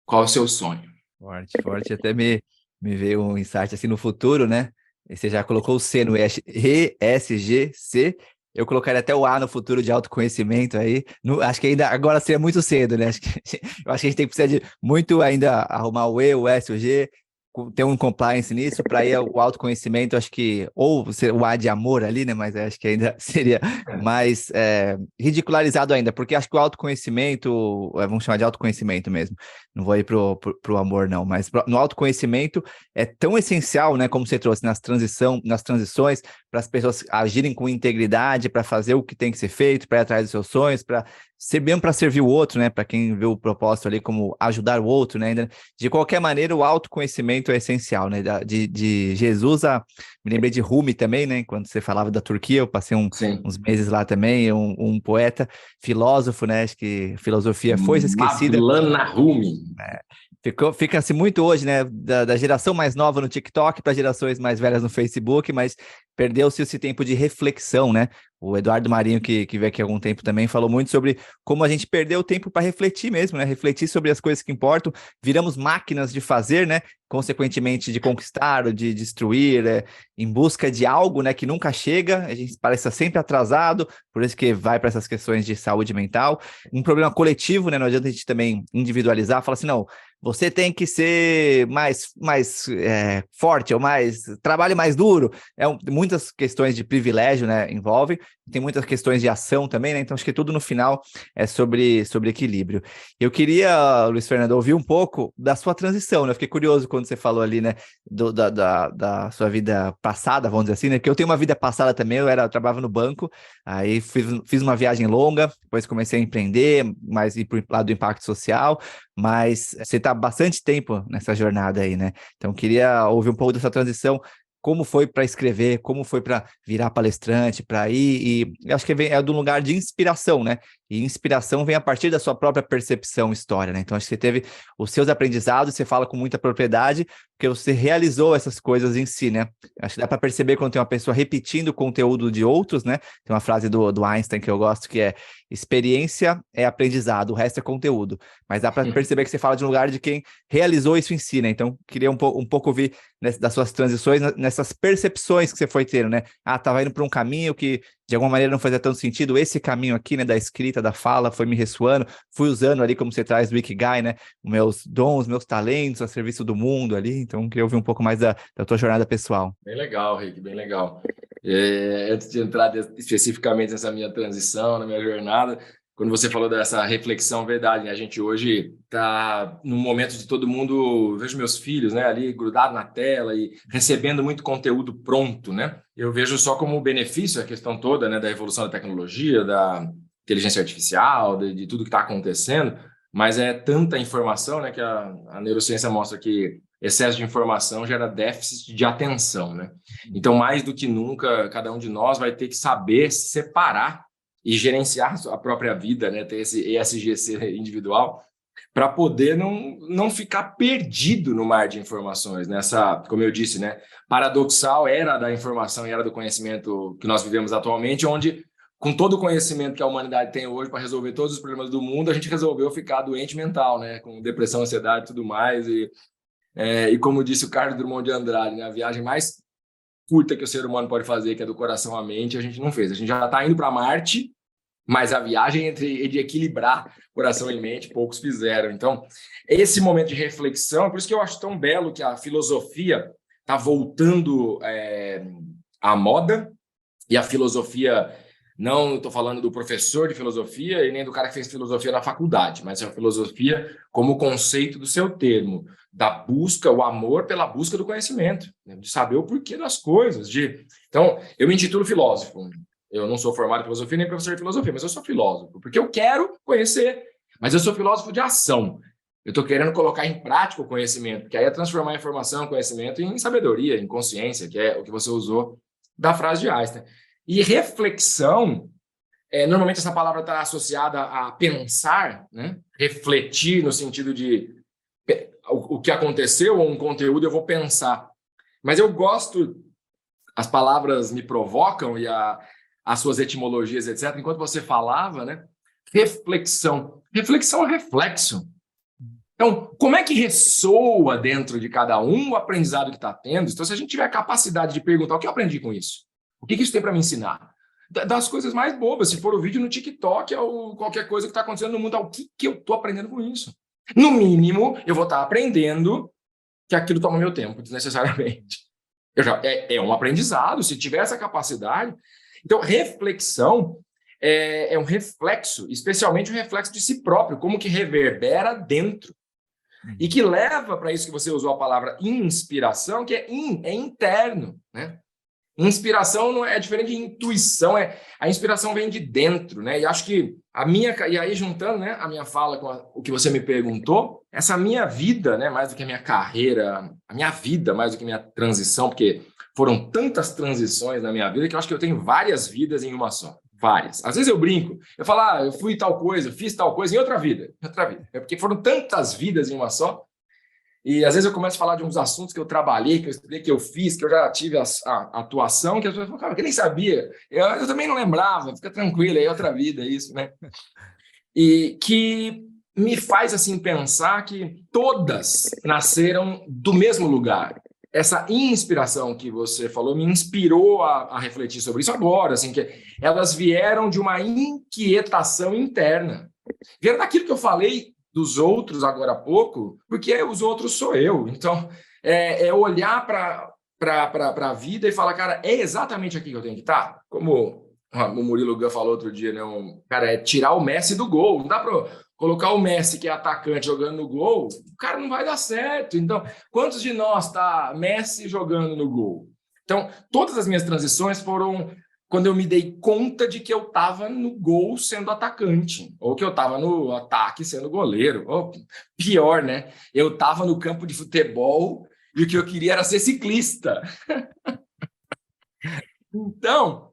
Speaker 1: qual é o seu sonho.
Speaker 2: Forte, forte. Até me veio um insight assim no futuro, né? E você já colocou o C no ESGC. Eu colocaria até o A no futuro de autoconhecimento aí. Acho que ainda agora seria muito cedo, né? Eu acho que a gente tem que precisar de muito ainda arrumar o E, o S, o G, ter um compliance nisso, para ir o autoconhecimento, acho que, ou o A de amor ali, né? Mas acho que ainda seria mais ridicularizado ainda, porque acho que o autoconhecimento, vamos chamar de autoconhecimento mesmo, não vou ir pro amor não, mas no autoconhecimento é tão essencial, né, como você trouxe nas transições, para as pessoas agirem com integridade, para fazer o que tem que ser feito, para ir atrás dos seus sonhos, para ser mesmo para servir o outro, né? Para quem vê o propósito ali como ajudar o outro, né? De qualquer maneira, o autoconhecimento é essencial, né? De Jesus me lembrei de Rumi também, né? Quando você falava da Turquia, eu passei uns meses lá também, um poeta, filósofo, né? Acho que filosofia foi esquecida.
Speaker 1: Mavlana Rumi.
Speaker 2: Fica-se muito hoje, né? Da geração mais nova no TikTok para gerações mais velhas no Facebook, mas perdeu-se esse tempo de reflexão, né? O Eduardo Marinho, que veio aqui há algum tempo também, falou muito sobre como a gente perdeu o tempo para refletir mesmo, né? Refletir sobre as coisas que importam. Viramos máquinas de fazer, né? Consequentemente, de conquistar, de destruir, em busca de algo, né, que nunca chega. A gente parece estar sempre atrasado, por isso que vai para essas questões de saúde mental. Um problema coletivo, né? Não adianta a gente também individualizar, falar assim, não, você tem que ser mais forte, ou trabalhe mais duro. Muitas questões de privilégio, né, envolvem. Tem muitas questões de ação também, né? Então acho que tudo no final é sobre equilíbrio. Eu queria, Luiz Fernando, ouvir um pouco da sua transição, né? Eu fiquei curioso quando você falou ali, né, da sua vida passada, vamos dizer assim, né? Porque eu tenho uma vida passada também, eu trabalhava no banco, aí fiz uma viagem longa, depois comecei a empreender, mas ir para o lado do impacto social, mas você está há bastante tempo nessa jornada aí, né? Então queria ouvir um pouco dessa transição. Como foi para escrever, como foi para virar palestrante, para ir, e acho que é de um lugar de inspiração, né? E inspiração vem a partir da sua própria percepção, história, né? Então, acho que você teve os seus aprendizados, você fala com muita propriedade, porque você realizou essas coisas em si, né? Acho que dá para perceber quando tem uma pessoa repetindo o conteúdo de outros, né? Tem uma frase do Einstein que eu gosto, que é: experiência é aprendizado, o resto é conteúdo. Mas dá para perceber que você fala de um lugar de quem realizou isso em si, né? Então, queria um pouco ouvir das suas transições, nessas percepções que você foi tendo, né? Estava indo para um caminho que de alguma maneira não fazia tanto sentido, esse caminho aqui, né, da escrita, da fala, foi me ressoando, fui usando ali, como você traz do Ikigai, né, meus dons, meus talentos a serviço do mundo ali, então queria ouvir um pouco mais da tua jornada pessoal.
Speaker 1: Bem legal, Rick, bem legal. Antes de entrar especificamente nessa minha transição, na minha jornada, quando você falou dessa reflexão, verdade, né? A gente hoje está num momento de todo mundo, vejo meus filhos, né, ali grudado na tela e recebendo muito conteúdo pronto, né? Eu vejo só como benefício a questão toda, né, da evolução da tecnologia, da inteligência artificial, de tudo que está acontecendo, mas é tanta informação, né, que a neurociência mostra que excesso de informação gera déficit de atenção, né? Então, mais do que nunca, cada um de nós vai ter que saber separar e gerenciar a própria vida, né? Ter esse ESGC individual para poder não ficar perdido no mar de informações, nessa, como eu disse, né, paradoxal era da informação e era do conhecimento que nós vivemos atualmente, onde, com todo o conhecimento que a humanidade tem hoje para resolver todos os problemas do mundo, a gente resolveu ficar doente mental, né, com depressão, ansiedade e tudo mais, e como disse o Carlos Drummond de Andrade, né, a viagem mais curta que o ser humano pode fazer, que é do coração à mente, a gente não fez. A gente já está indo para Marte, mas a viagem de equilibrar coração e mente, poucos fizeram. Então, esse momento de reflexão, por isso que eu acho tão belo que a filosofia está voltando à moda, e a filosofia, não estou falando do professor de filosofia e nem do cara que fez filosofia na faculdade, mas é a filosofia como conceito do seu termo, da busca, o amor pela busca do conhecimento, né? De saber o porquê das coisas. Então, eu me intitulo filósofo. Eu não sou formado em filosofia nem professor de filosofia, mas eu sou filósofo, porque eu quero conhecer, mas eu sou filósofo de ação. Eu estou querendo colocar em prática o conhecimento, que aí é transformar a informação, conhecimento em sabedoria, em consciência, que é o que você usou da frase de Einstein. E reflexão, normalmente essa palavra está associada a pensar, né? Refletir no sentido de o que aconteceu ou um conteúdo eu vou pensar. Mas eu gosto, as palavras me provocam e as suas etimologias, etc. Enquanto você falava, né? Reflexão. Reflexão é reflexo. Então, como é que ressoa dentro de cada um o aprendizado que está tendo? Então, se a gente tiver a capacidade de perguntar o que eu aprendi com isso? O que isso tem para me ensinar? Das coisas mais bobas, se for o vídeo no TikTok ou qualquer coisa que está acontecendo no mundo, o que eu estou aprendendo com isso? No mínimo, eu vou estar aprendendo que aquilo toma meu tempo, desnecessariamente. É um aprendizado, se tiver essa capacidade. Então, reflexão é um reflexo, especialmente um reflexo de si próprio, como que reverbera dentro. E que leva para isso que você usou a palavra inspiração, que é interno, né? Inspiração não é diferente de intuição, a inspiração vem de dentro, né? E acho que e aí juntando, né, a minha fala com o que você me perguntou, essa minha vida, né, mais do que a minha carreira, a minha vida mais do que a minha transição, porque foram tantas transições na minha vida que eu acho que eu tenho várias vidas em uma só. Várias. Às vezes eu brinco, eu falo, eu fui tal coisa, eu fiz tal coisa em outra vida. É porque foram tantas vidas em uma só. E às vezes eu começo a falar de uns assuntos que eu trabalhei, que eu estudei, que eu fiz, que eu já tive a atuação, que as pessoas falam, cara, eu nem sabia. Eu também não lembrava, fica tranquilo, é outra vida isso, né? E que me faz assim pensar que todas nasceram do mesmo lugar. Essa inspiração que você falou me inspirou a refletir sobre isso agora, assim, que elas vieram de uma inquietação interna. Vieram daquilo que eu falei dos outros agora há pouco, porque os outros sou eu. Então, olhar para a vida e falar, cara, é exatamente aqui que eu tenho que estar? Como o Murilo Gun falou outro dia, né? Cara, é tirar o Messi do gol. Não dá para colocar o Messi, que é atacante, jogando no gol, o cara não vai dar certo. Então, quantos de nós tá Messi jogando no gol? Então, todas as minhas transições foram quando eu me dei conta de que eu estava no gol sendo atacante, ou que eu estava no ataque sendo goleiro, ou pior, né? Eu estava no campo de futebol e o que eu queria era ser ciclista. Então,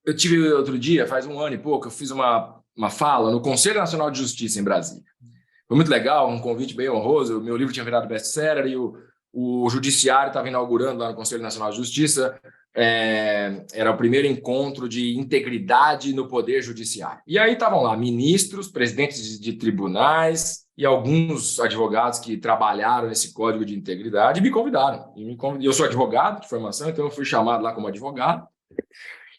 Speaker 1: eu tive outro dia, faz um ano e pouco, eu fiz uma fala no Conselho Nacional de Justiça em Brasília. Foi muito legal, um convite bem honroso, o meu livro tinha virado best-seller e o Judiciário estava inaugurando lá no Conselho Nacional de Justiça. Era o primeiro encontro de integridade no Poder Judiciário. E aí estavam lá ministros, presidentes de tribunais e alguns advogados que trabalharam nesse código de integridade e me convidaram. Eu sou advogado de formação, então eu fui chamado lá como advogado.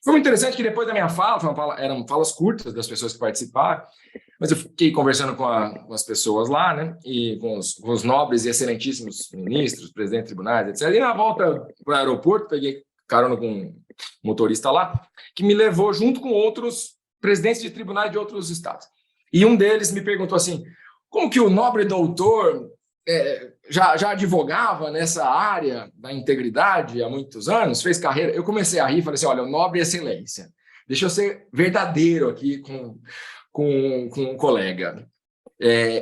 Speaker 1: Foi muito interessante que depois da minha fala, eram falas curtas das pessoas que participaram, mas eu fiquei conversando com as pessoas lá, né, e com os nobres e excelentíssimos ministros, presidentes de tribunais, etc. E na volta para o aeroporto, peguei carona com um motorista lá, que me levou junto com outros presidentes de tribunais de outros estados. E um deles me perguntou assim, como que o nobre doutor já advogava nessa área da integridade há muitos anos, fez carreira? Eu comecei a rir e falei assim, olha, o nobre excelência, deixa eu ser verdadeiro aqui com um colega.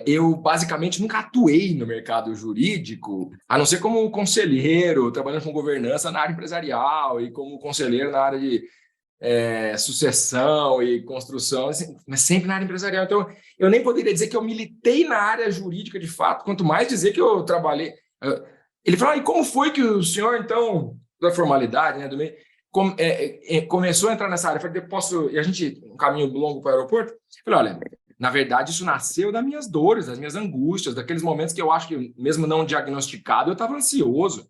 Speaker 1: Eu basicamente nunca atuei no mercado jurídico, a não ser como conselheiro, trabalhando com governança na área empresarial e como conselheiro na área de sucessão e construção, assim, mas sempre na área empresarial. Então, eu nem poderia dizer que eu militei na área jurídica de fato, quanto mais dizer que eu trabalhei. Ele falou, e como foi que o senhor, então, da formalidade, né, do meio, começou a entrar nessa área? Eu falei, e a gente, um caminho longo para o aeroporto, eu falei, olha, na verdade, isso nasceu das minhas dores, das minhas angústias, daqueles momentos que eu acho que, mesmo não diagnosticado, eu estava ansioso.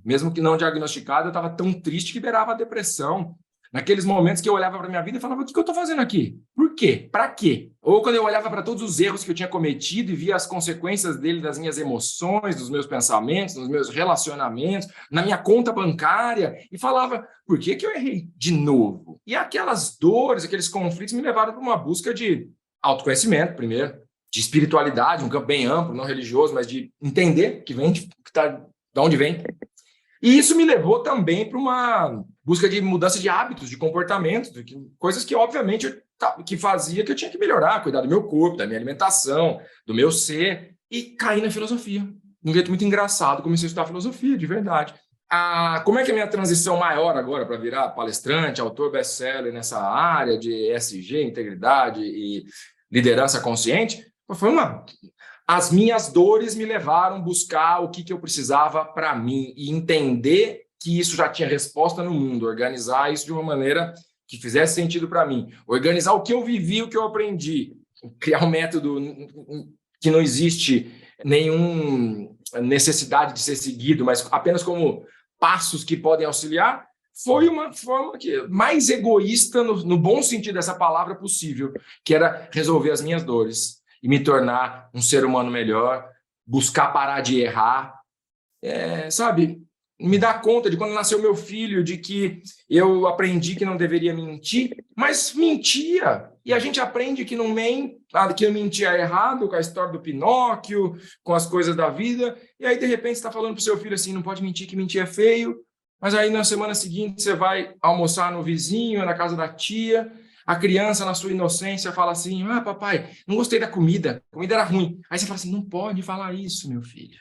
Speaker 1: Mesmo que não diagnosticado, eu estava tão triste que beirava a depressão. Naqueles momentos que eu olhava para a minha vida e falava, o que eu estou fazendo aqui? Por quê? Para quê? Ou quando eu olhava para todos os erros que eu tinha cometido e via as consequências dele das minhas emoções, dos meus pensamentos, dos meus relacionamentos, na minha conta bancária, e falava, por que eu errei de novo? E aquelas dores, aqueles conflitos me levaram para uma busca de autoconhecimento, primeiro, de espiritualidade, um campo bem amplo, não religioso, mas de entender que vem, de onde vem. E isso me levou também para uma busca de mudança de hábitos, de comportamento, coisas que, obviamente, que fazia que eu tinha que melhorar, cuidar do meu corpo, da minha alimentação, do meu ser, e caí na filosofia. De um jeito muito engraçado, comecei a estudar filosofia, de verdade. Como é que é a minha transição maior agora para virar palestrante, autor best-seller nessa área de ESG, integridade e liderança consciente? Foi As minhas dores me levaram a buscar o que eu precisava para mim e entender que isso já tinha resposta no mundo, organizar isso de uma maneira que fizesse sentido para mim, organizar o que eu vivi, o que eu aprendi, criar um método que não existe nenhuma necessidade de ser seguido, mas apenas como passos que podem auxiliar, foi uma forma mais egoísta, no bom sentido dessa palavra possível, que era resolver as minhas dores e me tornar um ser humano melhor, buscar parar de errar, sabe? Me dar conta de quando nasceu meu filho, de que eu aprendi que não deveria mentir, mas mentia. E a gente aprende que que eu mentia errado, com a história do Pinóquio, com as coisas da vida, e aí, de repente, você está falando para o seu filho assim, não pode mentir, que mentir é feio, mas aí, na semana seguinte, você vai almoçar no vizinho, na casa da tia, a criança, na sua inocência, fala assim, papai, não gostei da comida, a comida era ruim. Aí você fala assim, não pode falar isso, meu filho.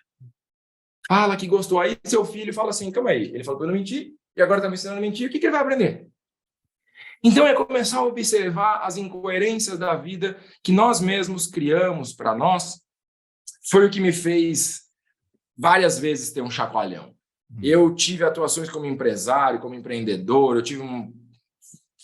Speaker 1: Fala que gostou. Aí seu filho fala assim, calma aí, ele falou para eu não mentir, e agora está me ensinando a mentir, o que ele vai aprender? Então é começar a observar as incoerências da vida que nós mesmos criamos para nós, foi o que me fez várias vezes ter um chacoalhão. Eu tive atuações como empresário, como empreendedor, eu tive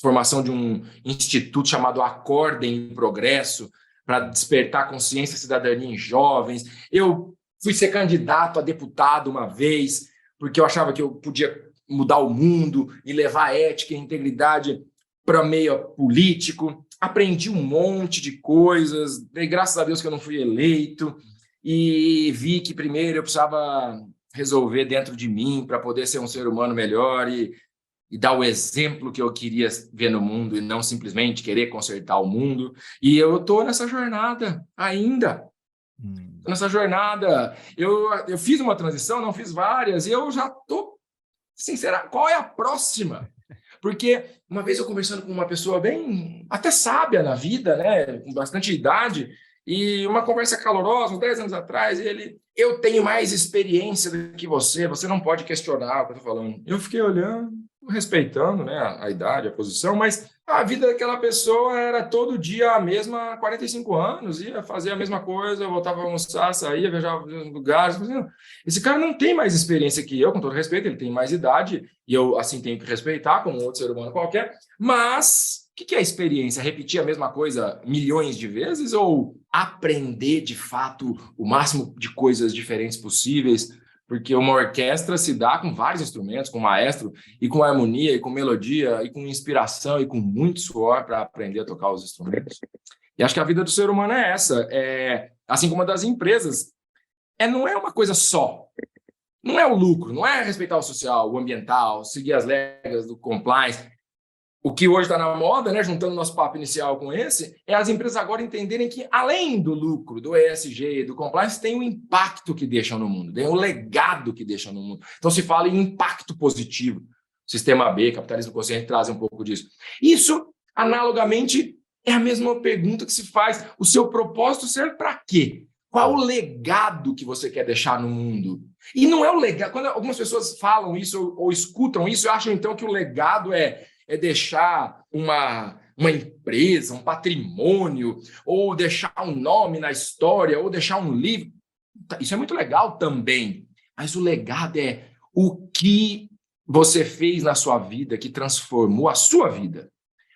Speaker 1: formação de um instituto chamado Acordem em Progresso, para despertar consciência e cidadania em jovens. Eu fui ser candidato a deputado uma vez, porque eu achava que eu podia mudar o mundo e levar ética e integridade para o meio político. Aprendi um monte de coisas, e graças a Deus que eu não fui eleito, e vi que primeiro eu precisava resolver dentro de mim para poder ser um ser humano melhor e dar o exemplo que eu queria ver no mundo e não simplesmente querer consertar o mundo. E eu estou nessa jornada ainda. Nessa jornada, eu fiz uma transição, não fiz várias, e eu já estou sincera, qual é a próxima? Porque uma vez eu conversando com uma pessoa bem, até sábia na vida, né, com bastante idade, e uma conversa calorosa, uns 10 anos atrás, eu tenho mais experiência do que você não pode questionar o que eu estou falando. Eu fiquei olhando, respeitando, né, a idade, a posição, mas a vida daquela pessoa era todo dia a mesma, 45 anos, ia fazer a mesma coisa, voltava a almoçar, saía, viajava em lugares. Esse cara não tem mais experiência que eu, com todo respeito, ele tem mais idade, e eu, assim, tenho que respeitar, como um outro ser humano qualquer, mas o que é experiência? Repetir a mesma coisa milhões de vezes ou aprender, de fato, o máximo de coisas diferentes possíveis? Porque uma orquestra se dá com vários instrumentos, com maestro, e com harmonia, e com melodia, e com inspiração, e com muito suor para aprender a tocar os instrumentos. E acho que a vida do ser humano é essa, assim como a das empresas. Não é uma coisa só. Não é o lucro, não é respeitar o social, o ambiental, seguir as regras do compliance. O que hoje está na moda, né, juntando nosso papo inicial com esse, é as empresas agora entenderem que, além do lucro, do ESG, do compliance, tem um impacto que deixam no mundo, tem um legado que deixam no mundo. Então, se fala em impacto positivo. Sistema B, capitalismo consciente, trazem um pouco disso. Isso, analogamente, é a mesma pergunta que se faz. O seu propósito serve para quê? Qual o legado que você quer deixar no mundo? E não é o legado. Quando algumas pessoas falam isso ou escutam isso, acham então que o legado é é deixar uma empresa, um patrimônio, ou deixar um nome na história, ou deixar um livro. Isso é muito legal também, mas o legado é o que você fez na sua vida que transformou a sua vida.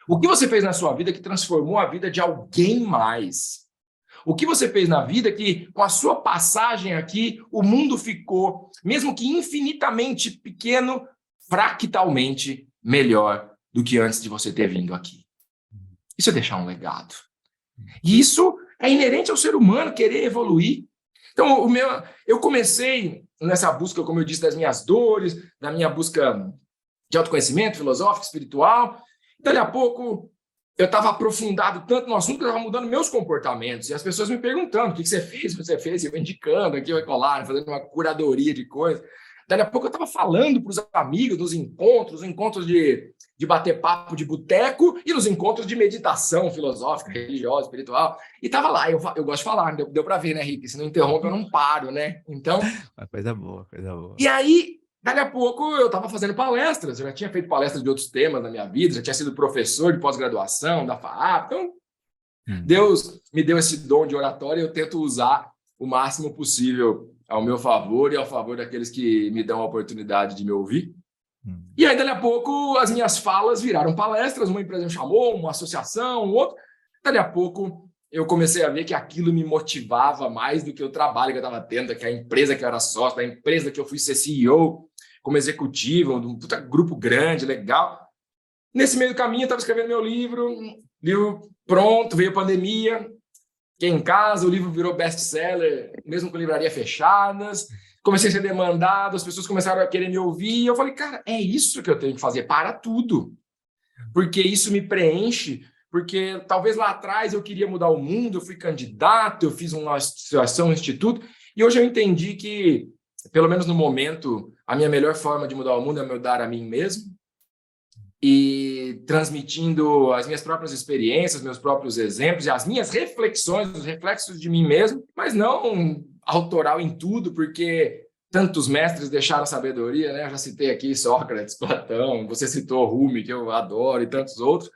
Speaker 1: O que você fez na sua vida que transformou a vida de alguém mais. O que você fez na vida que, com a sua passagem aqui, o mundo ficou, mesmo que infinitamente pequeno, fractalmente melhor do que antes de você ter vindo aqui. Isso é deixar um legado. E isso é inerente ao ser humano querer evoluir. Então, eu comecei nessa busca, como eu disse, das minhas dores, da minha busca de autoconhecimento filosófico, espiritual. Dali a pouco, eu estava aprofundado tanto no assunto que eu estava mudando meus comportamentos. E as pessoas me perguntando, o que você fez, e eu indicando aqui, eu colar, fazendo uma curadoria de coisas. Dali a pouco eu estava falando para os amigos nos encontros de bater papo de boteco e nos encontros de meditação filosófica, religiosa, espiritual. E estava lá, eu gosto de falar, deu para ver, né, Rick? Se não interrompe, eu não paro, né? Então...
Speaker 2: Uma coisa boa, coisa boa.
Speaker 1: E aí, dali a pouco, eu estava fazendo palestras, eu já tinha feito palestras de outros temas na minha vida, já tinha sido professor de pós-graduação, da FAAP, então Deus me deu esse dom de oratória e eu tento usar o máximo possível ao meu favor e ao favor daqueles que me dão a oportunidade de me ouvir. E aí, dali a pouco, as minhas falas viraram palestras, uma empresa me chamou, uma associação, um outro. Dali a pouco, eu comecei a ver que aquilo me motivava mais do que o trabalho que eu estava tendo, que a empresa que eu era sócio, da empresa que eu fui ser CEO, como executivo, de um puta grupo grande, legal. Nesse meio do caminho, eu estava escrevendo meu livro pronto, veio a pandemia, fiquei em casa, o livro virou best-seller, mesmo com livraria fechadas. Comecei a ser demandado, as pessoas começaram a querer me ouvir, e eu falei, cara, é isso que eu tenho que fazer, para tudo. Porque isso me preenche, porque talvez lá atrás eu queria mudar o mundo, eu fui candidato, eu fiz uma associação, um instituto, e hoje eu entendi que, pelo menos no momento, a minha melhor forma de mudar o mundo é mudar a mim mesmo, e transmitindo as minhas próprias experiências, meus próprios exemplos, e as minhas reflexões, os reflexos de mim mesmo, mas não autoral em tudo, porque tantos mestres deixaram sabedoria, né? Eu já citei aqui Sócrates, Platão, você citou Rumi, que eu adoro, e tantos outros.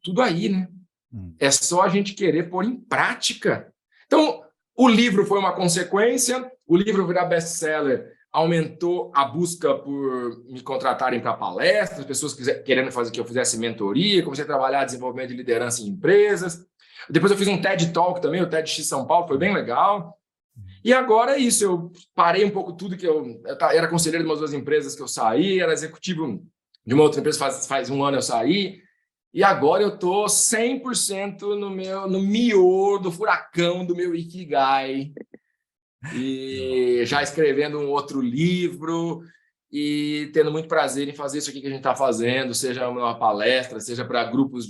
Speaker 1: Tudo aí, né? É só a gente querer pôr em prática. Então, o livro foi uma consequência, o livro virar best-seller aumentou a busca por me contratarem para palestras, pessoas querendo fazer que eu fizesse mentoria, comecei a trabalhar desenvolvimento de liderança em empresas. Depois eu fiz um TED Talk também, o TEDx São Paulo, foi bem legal. E agora é isso, eu parei um pouco tudo, que eu era conselheiro de umas duas empresas que eu saí, era executivo de uma outra empresa, faz um ano eu saí, e agora eu estou 100% no miolo do furacão do meu Ikigai, e já escrevendo um outro livro, e tendo muito prazer em fazer isso aqui que a gente está fazendo, seja uma palestra, seja para grupos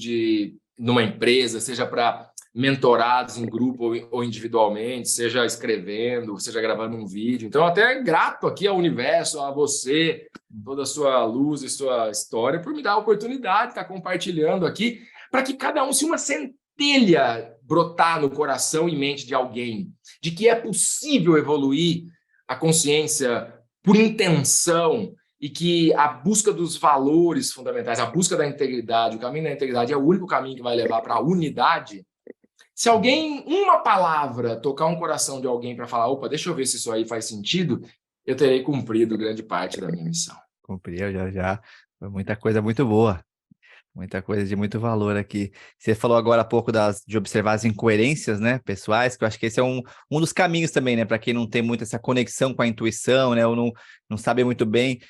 Speaker 1: numa empresa, seja para mentorados em grupo ou individualmente, seja escrevendo, seja gravando um vídeo. Então, até grato aqui ao universo, a você, toda a sua luz e sua história, por me dar a oportunidade de estar compartilhando aqui, para que cada um, se uma centelha brotar no coração e mente de alguém, de que é possível evoluir a consciência por intenção, e que a busca dos valores fundamentais, a busca da integridade, o caminho da integridade é o único caminho que vai levar para a unidade. Se alguém, uma palavra, tocar um coração de alguém para falar, opa, deixa eu ver se isso aí faz sentido, eu terei cumprido grande parte da minha missão.
Speaker 2: Cumpriu, já. Foi muita coisa muito boa. Muita coisa de muito valor aqui. Você falou agora há pouco de observar as incoerências, né, pessoais, que eu acho que esse é um dos caminhos também, né, para quem não tem muito essa conexão com a intuição, né, ou não sabe muito bem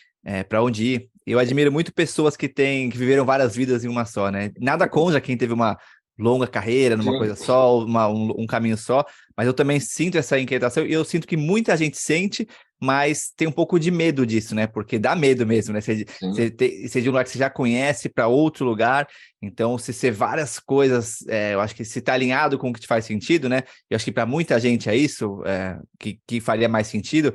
Speaker 2: para onde ir. Eu admiro muito pessoas que viveram várias vidas em uma só, né? Nada contra quem teve uma longa carreira numa coisa só, um caminho só, mas eu também sinto essa inquietação e eu sinto que muita gente sente, mas tem um pouco de medo disso, né? Porque dá medo mesmo, né? Você de um lugar que você já conhece para outro lugar, então se ser várias coisas, eu acho que se tá alinhado com o que te faz sentido, né? Eu acho que para muita gente é isso que faria mais sentido,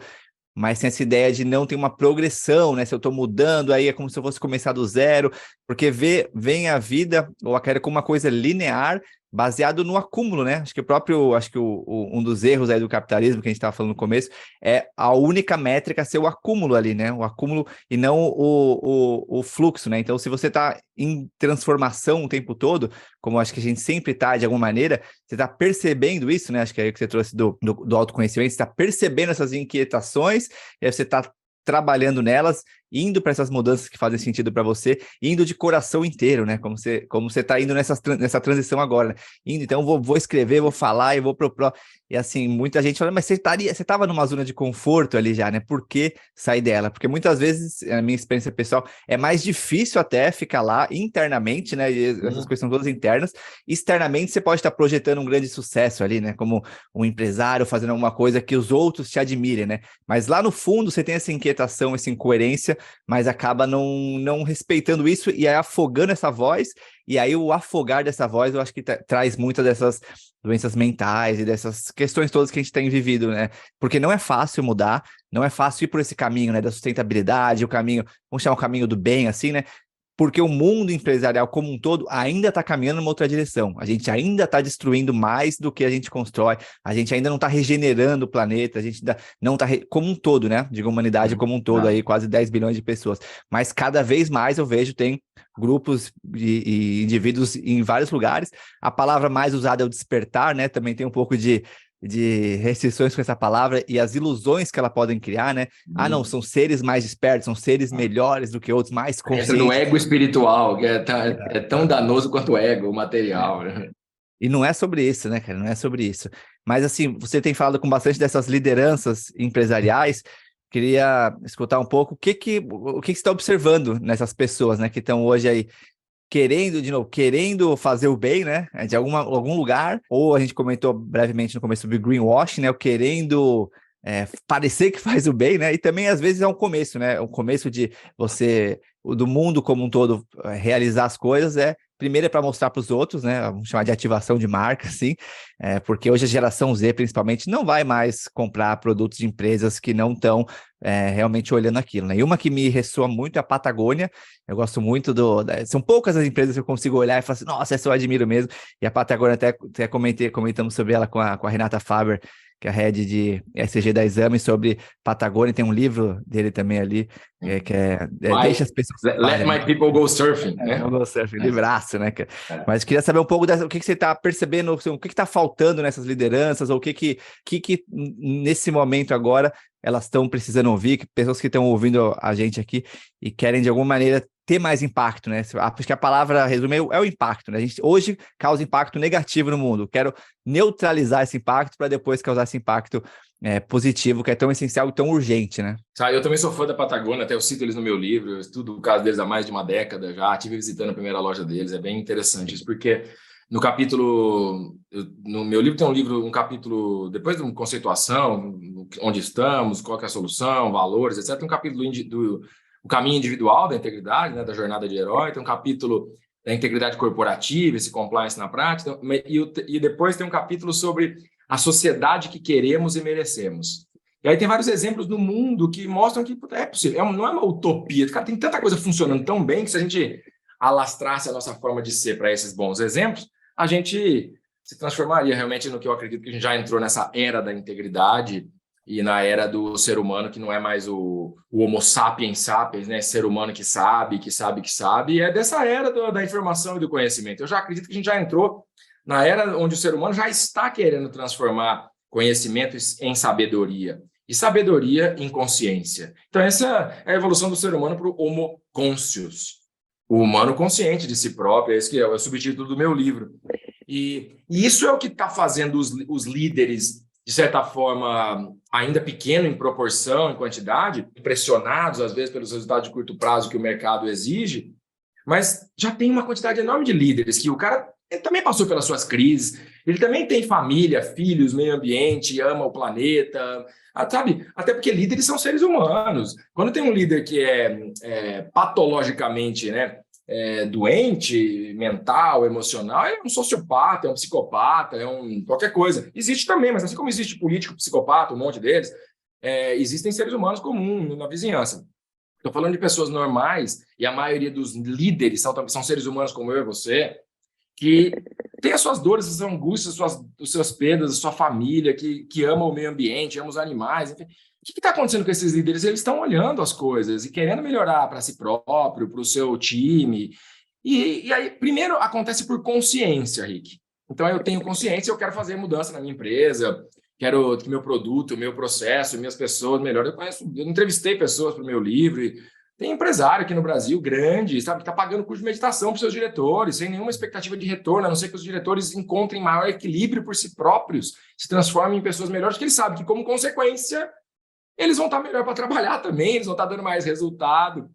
Speaker 2: mas tem essa ideia de não ter uma progressão, né? Se eu estou mudando, aí é como se eu fosse começar do zero, porque vem a vida ou a carreira como uma coisa linear, baseado no acúmulo, né? Acho que um dos erros aí do capitalismo que a gente estava falando no começo é a única métrica ser o acúmulo ali, né? O acúmulo e não o fluxo, né? Então, se você está em transformação o tempo todo, como acho que a gente sempre está de alguma maneira, você está percebendo isso, né? Acho que é aí que você trouxe do autoconhecimento, você está percebendo essas inquietações, e aí você está trabalhando nelas, indo para essas mudanças que fazem sentido para você, indo de coração inteiro, né? Como você está indo nessa transição agora, né? Indo, então vou escrever, vou falar e vou pro. E assim, muita gente fala, mas você estava numa zona de conforto ali já, né? Por que sair dela? Porque muitas vezes, a minha experiência pessoal, é mais difícil até ficar lá internamente, né? E essas coisas são todas internas. Externamente, você pode estar projetando um grande sucesso ali, né? Como um empresário fazendo alguma coisa que os outros te admirem, né? Mas lá no fundo, você tem essa inquietação, essa incoerência, mas acaba não respeitando isso e aí afogando essa voz, e aí o afogar dessa voz eu acho que traz muitas dessas doenças mentais e dessas questões todas que a gente tem vivido, né? Porque não é fácil mudar, não é fácil ir por esse caminho, né, da sustentabilidade, o caminho, vamos chamar o caminho do bem, assim, né? Porque o mundo empresarial como um todo ainda está caminhando numa outra direção. A gente ainda está destruindo mais do que a gente constrói, a gente ainda não está regenerando o planeta, a gente ainda não está, como um todo, né? Digo, humanidade como um todo, aí quase 10 bilhões de pessoas. Mas cada vez mais eu vejo, tem grupos e indivíduos em vários lugares. A palavra mais usada é o despertar, né? Também tem um pouco de restrições com essa palavra e as ilusões que ela podem criar, né? Ah, não, são seres mais despertos, são seres melhores do que outros, mais conscientes.
Speaker 1: Entra no ego espiritual, que é tão danoso quanto o ego material. Né?
Speaker 2: E não é sobre isso, né, cara? Não é sobre isso. Mas, assim, você tem falado com bastante dessas lideranças empresariais. Queria escutar um pouco o que você está observando nessas pessoas, né, que estão hoje aí querendo fazer o bem, né, de algum lugar, ou a gente comentou brevemente no começo sobre greenwashing, né, o querendo parecer que faz o bem, né, e também às vezes é um começo, né, o começo de você, do mundo como um todo, realizar as coisas primeiro é para mostrar para os outros, né? Vamos chamar de ativação de marca, assim, porque hoje a geração Z, principalmente, não vai mais comprar produtos de empresas que não estão realmente olhando aquilo, né? E uma que me ressoa muito é a Patagônia. Eu gosto muito são poucas as empresas que eu consigo olhar e falar assim, nossa, essa eu admiro mesmo. E a Patagônia, até comentamos sobre ela com a Renata Faber, que é a head de SG da Exame, sobre Patagônia. Tem um livro dele também ali, Deixa as pessoas...
Speaker 1: Let my people go surfing, né?
Speaker 2: Go surfing, livraço, né, cara? Mas queria saber um pouco o que você está percebendo, o que está faltando nessas lideranças, ou o que nesse momento agora elas estão precisando ouvir, pessoas que estão ouvindo a gente aqui e querem de alguma maneira ter mais impacto, né? Acho que a palavra resume é o impacto, né? A gente hoje causa impacto negativo no mundo. Quero neutralizar esse impacto para depois causar esse impacto positivo, que é tão essencial e tão urgente, né?
Speaker 1: Eu também sou fã da Patagônia, até eu cito eles no meu livro, eu estudo o caso deles há mais de uma década já, estive visitando a primeira loja deles, é bem interessante isso, porque no meu livro tem um capítulo, depois de uma conceituação, onde estamos, qual que é a solução, valores, etc., tem um capítulo do o caminho individual da integridade, né, da jornada de herói, tem um capítulo da integridade corporativa, esse compliance na prática, e depois tem um capítulo sobre a sociedade que queremos e merecemos. E aí tem vários exemplos no mundo que mostram que é possível, não é uma utopia. Cara, tem tanta coisa funcionando tão bem que se a gente alastrasse a nossa forma de ser para esses bons exemplos, a gente se transformaria realmente no que eu acredito que a gente já entrou nessa era da integridade e na era do ser humano que não é mais o homo sapiens sapiens, né? Ser humano que sabe, e é dessa era da informação e do conhecimento. Eu já acredito que a gente já entrou na era onde o ser humano já está querendo transformar conhecimento em sabedoria, e sabedoria em consciência. Então, essa é a evolução do ser humano para o homo conscious, o humano consciente de si próprio, esse que é o subtítulo do meu livro. E isso é o que está fazendo os líderes, de certa forma, ainda pequeno em proporção, em quantidade, pressionados, às vezes, pelos resultados de curto prazo que o mercado exige, mas já tem uma quantidade enorme de líderes que o cara ele também passou pelas suas crises, ele também tem família, filhos, meio ambiente, ama o planeta, sabe? Até porque líderes são seres humanos. Quando tem um líder que é patologicamente, né, doente, mental, emocional, é um sociopata, é um psicopata, qualquer coisa. Existe também, mas assim como existe político, psicopata, um monte deles, existem seres humanos comuns na vizinhança. Estou falando de pessoas normais, e a maioria dos líderes são seres humanos como eu e você, que tem as suas dores, as suas angústias, os seus perdas, a sua família, que ama o meio ambiente, ama os animais, enfim. O que está acontecendo com esses líderes? Eles estão olhando as coisas e querendo melhorar para si próprio, para o seu time. E aí, primeiro, acontece por consciência, Rick. Então, eu tenho consciência, eu quero fazer mudança na minha empresa, quero que meu produto, meu processo, minhas pessoas melhorem. Eu entrevistei pessoas para o meu livro. Tem empresário aqui no Brasil, grande, sabe, que está pagando curso de meditação para os seus diretores, sem nenhuma expectativa de retorno, a não ser que os diretores encontrem maior equilíbrio por si próprios, se transformem em pessoas melhores, que eles sabem que, como consequência, eles vão estar melhor para trabalhar também, eles vão estar dando mais resultado.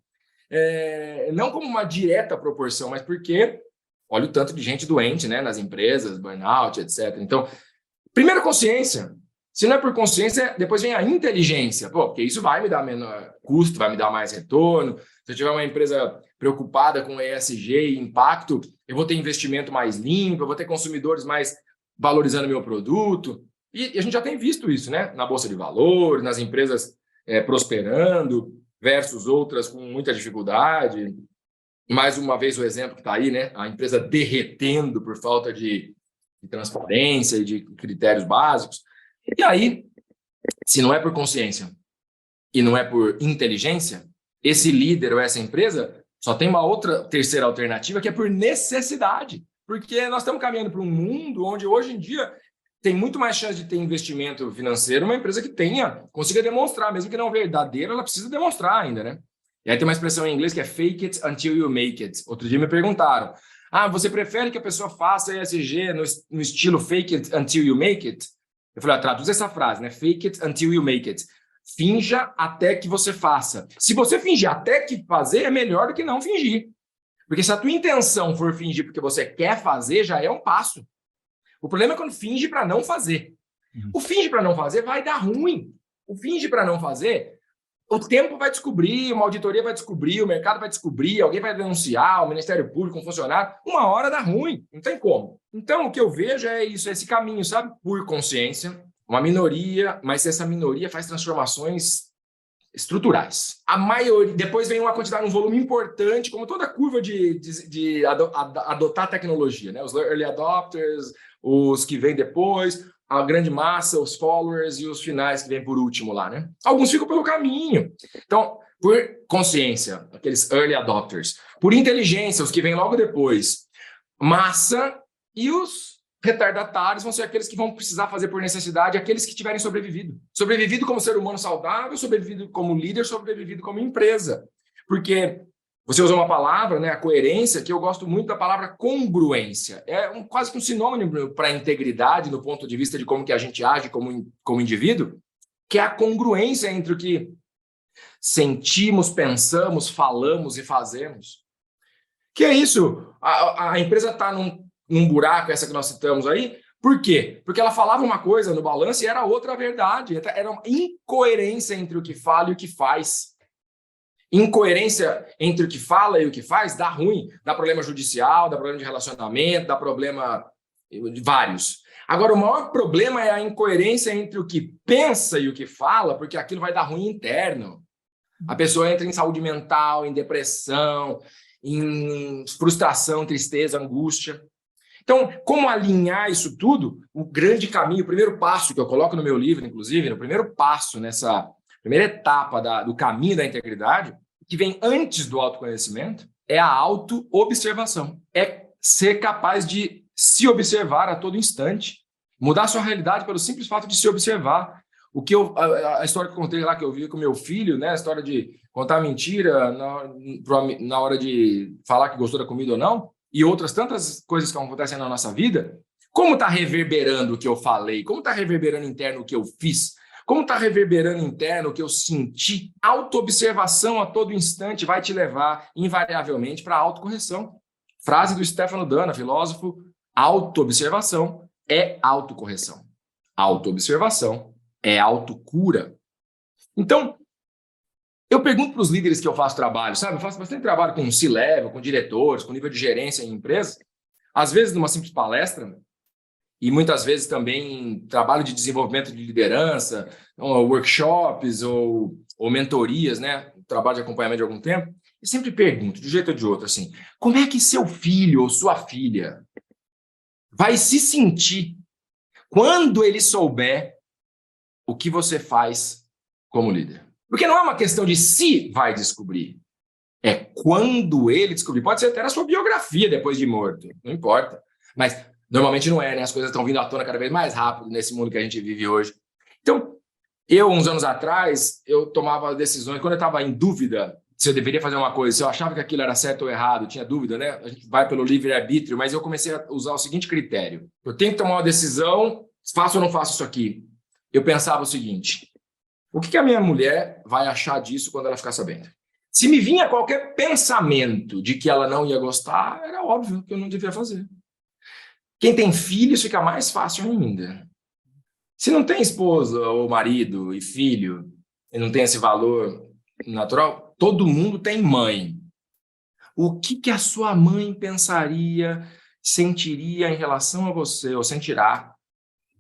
Speaker 1: Não como uma direta proporção, mas porque olha o tanto de gente doente, né, nas empresas, burnout, etc. Então, primeiro, consciência. Se não é por consciência, depois vem a inteligência. Porque isso vai me dar menor custo, vai me dar mais retorno. Se eu tiver uma empresa preocupada com ESG e impacto, eu vou ter investimento mais limpo, eu vou ter consumidores mais valorizando meu produto. E a gente já tem visto isso, né? Na Bolsa de Valores, nas empresas prosperando, versus outras com muita dificuldade. Mais uma vez o exemplo que está aí, né? A empresa derretendo por falta de transparência e de critérios básicos. E aí, se não é por consciência e não é por inteligência, esse líder ou essa empresa só tem uma outra terceira alternativa, que é por necessidade. Porque nós estamos caminhando para um mundo onde, hoje em dia, tem muito mais chance de ter investimento financeiro uma empresa que consiga demonstrar, mesmo que não verdadeira, ela precisa demonstrar ainda, né? E aí tem uma expressão em inglês que é fake it until you make it. Outro dia me perguntaram, você prefere que a pessoa faça ESG no estilo fake it until you make it? Eu falei, traduz essa frase, né? Fake it until you make it. Finja até que você faça. Se você fingir até que fazer, é melhor do que não fingir. Porque se a tua intenção for fingir porque você quer fazer, já é um passo. O problema é quando finge para não fazer. O finge para não fazer vai dar ruim. O finge para não fazer, o tempo vai descobrir, uma auditoria vai descobrir, o mercado vai descobrir, alguém vai denunciar, o Ministério Público, um funcionário, uma hora dá ruim, não tem como. Então, o que eu vejo é isso, esse caminho, sabe? Por consciência, uma minoria, mas essa minoria faz transformações estruturais. A maioria, depois vem uma quantidade, um volume importante, como toda curva de adotar tecnologia, né? Os early adopters, os que vêm depois, a grande massa, os followers e os finais que vêm por último lá, né? Alguns ficam pelo caminho. Então, por consciência, aqueles early adopters. Por inteligência, os que vêm logo depois. Massa e os retardatários vão ser aqueles que vão precisar fazer por necessidade, aqueles que tiverem sobrevivido. Sobrevivido como ser humano saudável, sobrevivido como líder, sobrevivido como empresa. Porque você usou uma palavra, né, a coerência, que eu gosto muito da palavra congruência. É quase que um sinônimo para a integridade, do ponto de vista de como que a gente age como indivíduo, que é a congruência entre o que sentimos, pensamos, falamos e fazemos. Que é isso? A empresa está num buraco, essa que nós citamos aí. Por quê? Porque ela falava uma coisa no balanço e era outra verdade. Era uma incoerência entre o que fala e o que faz. Incoerência entre o que fala e o que faz dá ruim, dá problema judicial, dá problema de relacionamento, dá problema de vários. Agora, o maior problema é a incoerência entre o que pensa e o que fala, porque aquilo vai dar ruim interno. A pessoa entra em saúde mental, em depressão, em frustração, tristeza, angústia. Então, como alinhar isso tudo? O grande caminho, o primeiro passo que eu coloco no meu livro, inclusive, no primeiro passo nessa primeira etapa do caminho da integridade, que vem antes do autoconhecimento, é a auto-observação. É ser capaz de se observar a todo instante, mudar sua realidade pelo simples fato de se observar. A história que eu contei lá, que eu vi com meu filho, né? A história de contar mentira na hora de falar que gostou da comida ou não, e outras tantas coisas que acontecem na nossa vida, como está reverberando o que eu falei? Como está reverberando interno o que eu fiz? Como está reverberando interno o que eu senti? Autoobservação a todo instante vai te levar, invariavelmente, para a autocorreção. Frase do Stefano Dana, filósofo: autoobservação é autocorreção. Autoobservação é autocura. Então, eu pergunto para os líderes que eu faço trabalho, sabe? Eu faço bastante trabalho com C-level, com diretores, com nível de gerência em empresas. Às vezes, numa simples palestra, e muitas vezes também trabalho de desenvolvimento de liderança, workshops ou mentorias, né? Trabalho de acompanhamento de algum tempo. Eu sempre pergunto, de um jeito ou de outro, assim, como é que seu filho ou sua filha vai se sentir quando ele souber o que você faz como líder. Porque não é uma questão de se vai descobrir, é quando ele descobrir. Pode ser até na sua biografia depois de morto, não importa. Mas normalmente não é, né? As coisas estão vindo à tona cada vez mais rápido nesse mundo que a gente vive hoje. Então, eu, uns anos atrás, eu tomava decisões, quando eu estava em dúvida se eu deveria fazer uma coisa, se eu achava que aquilo era certo ou errado, tinha dúvida, né? A gente vai pelo livre-arbítrio, mas eu comecei a usar o seguinte critério. Eu tenho que tomar uma decisão, faço ou não faço isso aqui? Eu pensava o seguinte, o que a minha mulher vai achar disso quando ela ficar sabendo? Se me vinha qualquer pensamento de que ela não ia gostar, era óbvio que eu não devia fazer. Quem tem filhos fica mais fácil ainda. Se não tem esposa ou marido e filho, e não tem esse valor natural, todo mundo tem mãe. O que a sua mãe pensaria, sentiria em relação a você, ou sentirá,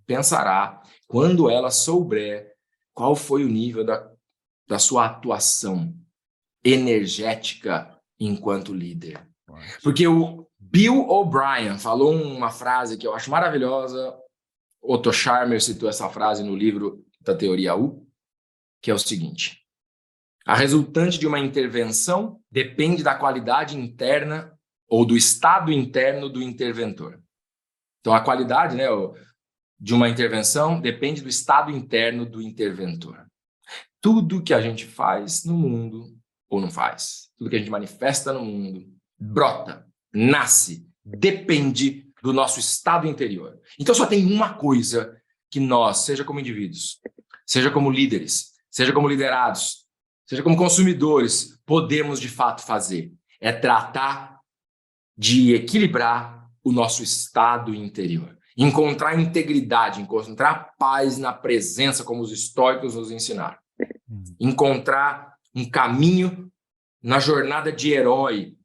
Speaker 1: pensará, quando ela souber qual foi o nível da sua atuação energética enquanto líder? Porque o Bill O'Brien falou uma frase que eu acho maravilhosa. Otto Scharmer citou essa frase no livro da Teoria U, que é o seguinte: a resultante de uma intervenção depende da qualidade interna ou do estado interno do interventor. Então, a qualidade, né, de uma intervenção depende do estado interno do interventor. Tudo que a gente faz no mundo, ou não faz, tudo que a gente manifesta no mundo, brota, nasce, depende do nosso estado interior. Então, só tem uma coisa que nós, seja como indivíduos, seja como líderes, seja como liderados, seja como consumidores, podemos de fato fazer. É tratar de equilibrar o nosso estado interior. Encontrar integridade, encontrar paz na presença, como os estoicos nos ensinaram. Encontrar um caminho na jornada de herói.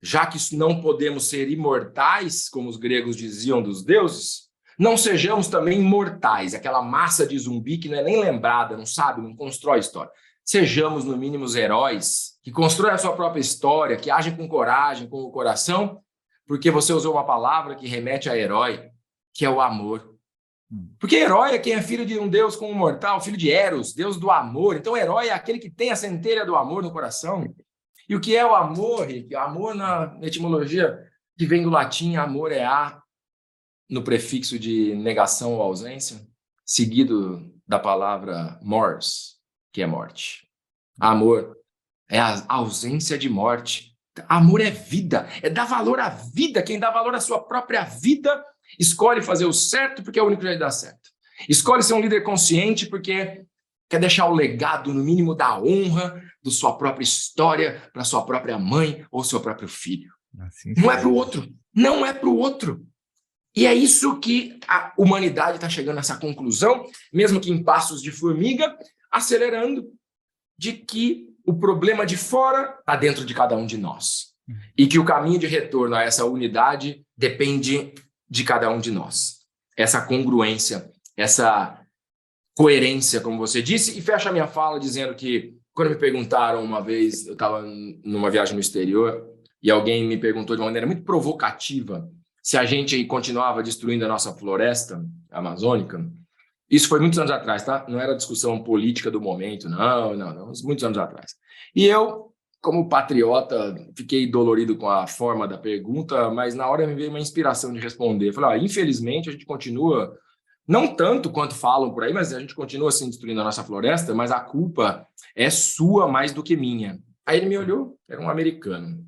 Speaker 1: Já que não podemos ser imortais, como os gregos diziam dos deuses, não sejamos também mortais, aquela massa de zumbi que não é nem lembrada, não sabe, não constrói história. Sejamos, no mínimo, os heróis que constroem a sua própria história, que agem com coragem, com o coração, porque você usou uma palavra que remete a herói, que é o amor. Porque herói é quem é filho de um deus como um mortal, filho de Eros, deus do amor. Então, herói é aquele que tem a centelha do amor no coração. E o que é o amor, Rick? Amor, na etimologia, que vem do latim, amor é a, no prefixo de negação ou ausência, seguido da palavra mors, que é morte. Amor é a ausência de morte. Amor é vida, é dar valor à vida. Quem dá valor à sua própria vida escolhe fazer o certo porque é o único jeito de dar certo. Escolhe ser um líder consciente porque quer deixar o legado, no mínimo, da honra da sua própria história para sua própria mãe ou seu próprio filho. Assim não é para o outro. Não é para o outro. E é isso que a humanidade está chegando a essa conclusão, mesmo que em passos de formiga, acelerando, de que o problema de fora está dentro de cada um de nós. E que o caminho de retorno a essa unidade depende de cada um de nós. Essa congruência, essa coerência, como você disse. E fecha a minha fala dizendo que, quando me perguntaram uma vez, eu estava numa viagem no exterior, e alguém me perguntou de uma maneira muito provocativa se a gente continuava destruindo a nossa floresta amazônica. Isso foi muitos anos atrás, tá? Não era discussão política do momento, não, muitos anos atrás. E eu, como patriota, fiquei dolorido com a forma da pergunta, mas na hora me veio uma inspiração de responder. Eu falei, infelizmente, a gente continua, não tanto quanto falam por aí, mas a gente continua assim destruindo a nossa floresta, mas a culpa é sua mais do que minha. Aí ele me olhou, era um americano.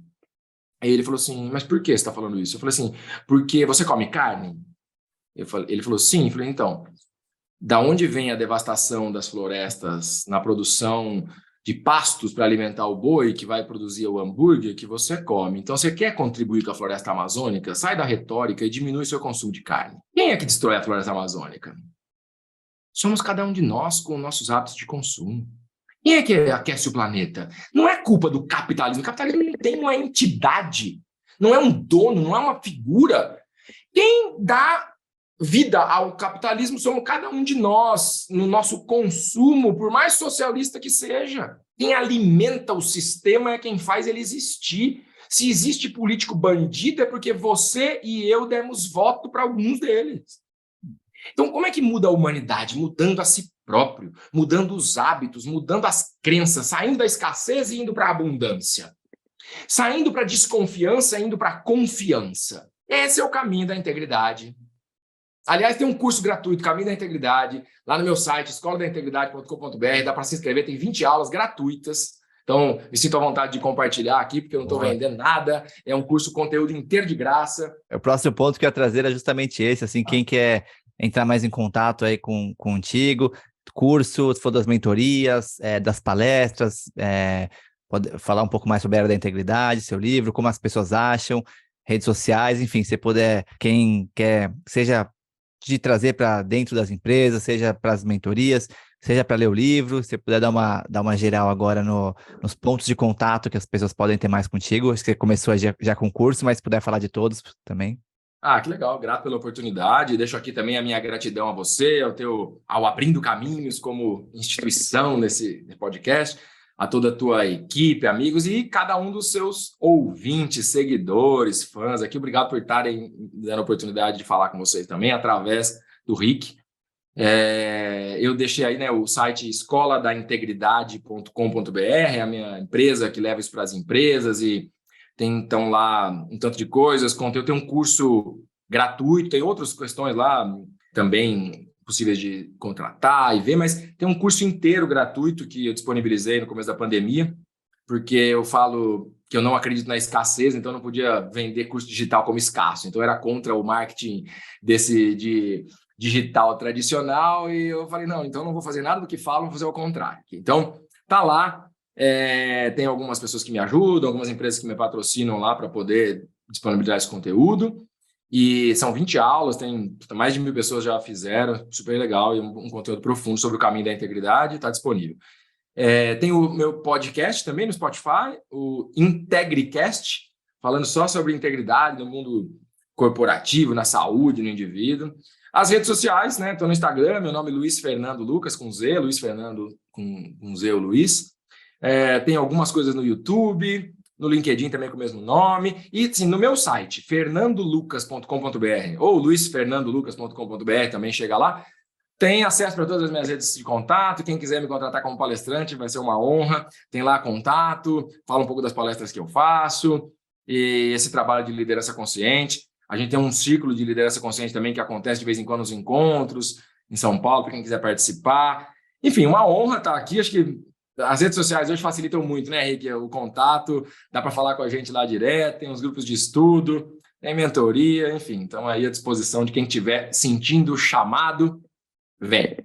Speaker 1: Aí ele falou assim, mas por que você está falando isso? Eu falei assim, porque você come carne? Ele falou, sim. Eu falei, então, da onde vem a devastação das florestas na produção de pastos para alimentar o boi que vai produzir o hambúrguer que você come? Então, você quer contribuir com a floresta amazônica? Sai da retórica e diminui seu consumo de carne. Quem é que destrói a floresta amazônica? Somos cada um de nós com nossos hábitos de consumo. Quem é que aquece o planeta? Não é culpa do capitalismo. O capitalismo não tem uma entidade, não é um dono, não é uma figura. Quem dá vida ao capitalismo somos cada um de nós, no nosso consumo, por mais socialista que seja. Quem alimenta o sistema é quem faz ele existir. Se existe político bandido, é porque você e eu demos voto para alguns deles. Então, como é que muda a humanidade? Mudando a si próprio, mudando os hábitos, mudando as crenças, saindo da escassez e indo para a abundância. Saindo para a desconfiança e indo para a confiança. Esse é o caminho da integridade. Aliás, tem um curso gratuito, Caminho da Integridade, lá no meu site, escoladaintegridade.com.br, dá para se inscrever, tem 20 aulas gratuitas. Então, me sinto à vontade de compartilhar aqui, porque eu não estou vendendo nada. É um curso, conteúdo inteiro de graça.
Speaker 2: O próximo ponto que eu ia trazer é justamente esse, assim, quem quer entrar mais em contato aí contigo, curso, se for das mentorias, das palestras, pode falar um pouco mais sobre a Era da Integridade, seu livro, como as pessoas acham, redes sociais, enfim, se puder, quem quer, seja de trazer para dentro das empresas, seja para as mentorias, seja para ler o livro, se puder dar uma geral agora nos pontos de contato que as pessoas podem ter mais contigo. Acho que você começou já com o curso, mas se puder falar de todos também.
Speaker 1: Que legal, grato pela oportunidade. Deixo aqui também a minha gratidão a você, ao Abrindo Caminhos como instituição nesse podcast, a toda a tua equipe, amigos e cada um dos seus ouvintes, seguidores, fãs aqui. Obrigado por estarem dando a oportunidade de falar com vocês também através do Rick. Eu deixei aí, né, o site escoladaintegridade.com.br, a minha empresa que leva isso para as empresas e tem então lá um tanto de coisas, conteúdo, tem um curso gratuito, tem outras questões lá também possíveis de contratar e ver, mas tem um curso inteiro gratuito que eu disponibilizei no começo da pandemia, porque eu falo que eu não acredito na escassez, então eu não podia vender curso digital como escasso, então eu era contra o marketing de digital tradicional e eu falei, não, então não vou fazer nada do que falam, vou fazer o contrário. Então, tá lá, tem algumas pessoas que me ajudam, algumas empresas que me patrocinam lá para poder disponibilizar esse conteúdo. E são 20 aulas, tem mais de 1.000 pessoas já fizeram, super legal, e um conteúdo profundo sobre o caminho da integridade, está disponível. Tem o meu podcast também no Spotify, o IntegriCast, falando só sobre integridade no mundo corporativo, na saúde, no indivíduo. As redes sociais, né? Estou no Instagram, meu nome é Luiz Fernando Lucas, com Z, Luiz Fernando com Z, o Luiz. Tem algumas coisas no YouTube, no LinkedIn também com o mesmo nome, e sim, no meu site, fernandolucas.com.br ou luisfernandolucas.com.br, também chega lá, tem acesso para todas as minhas redes de contato, quem quiser me contratar como palestrante vai ser uma honra, tem lá contato, fala um pouco das palestras que eu faço, e esse trabalho de liderança consciente. A gente tem um ciclo de liderança consciente também que acontece de vez em quando nos encontros, em São Paulo, para quem quiser participar. Enfim, uma honra estar aqui, acho que as redes sociais hoje facilitam muito, né, Rick? O contato, dá para falar com a gente lá direto, tem os grupos de estudo, tem mentoria, enfim. Então, aí à disposição de quem estiver sentindo o chamado, vem.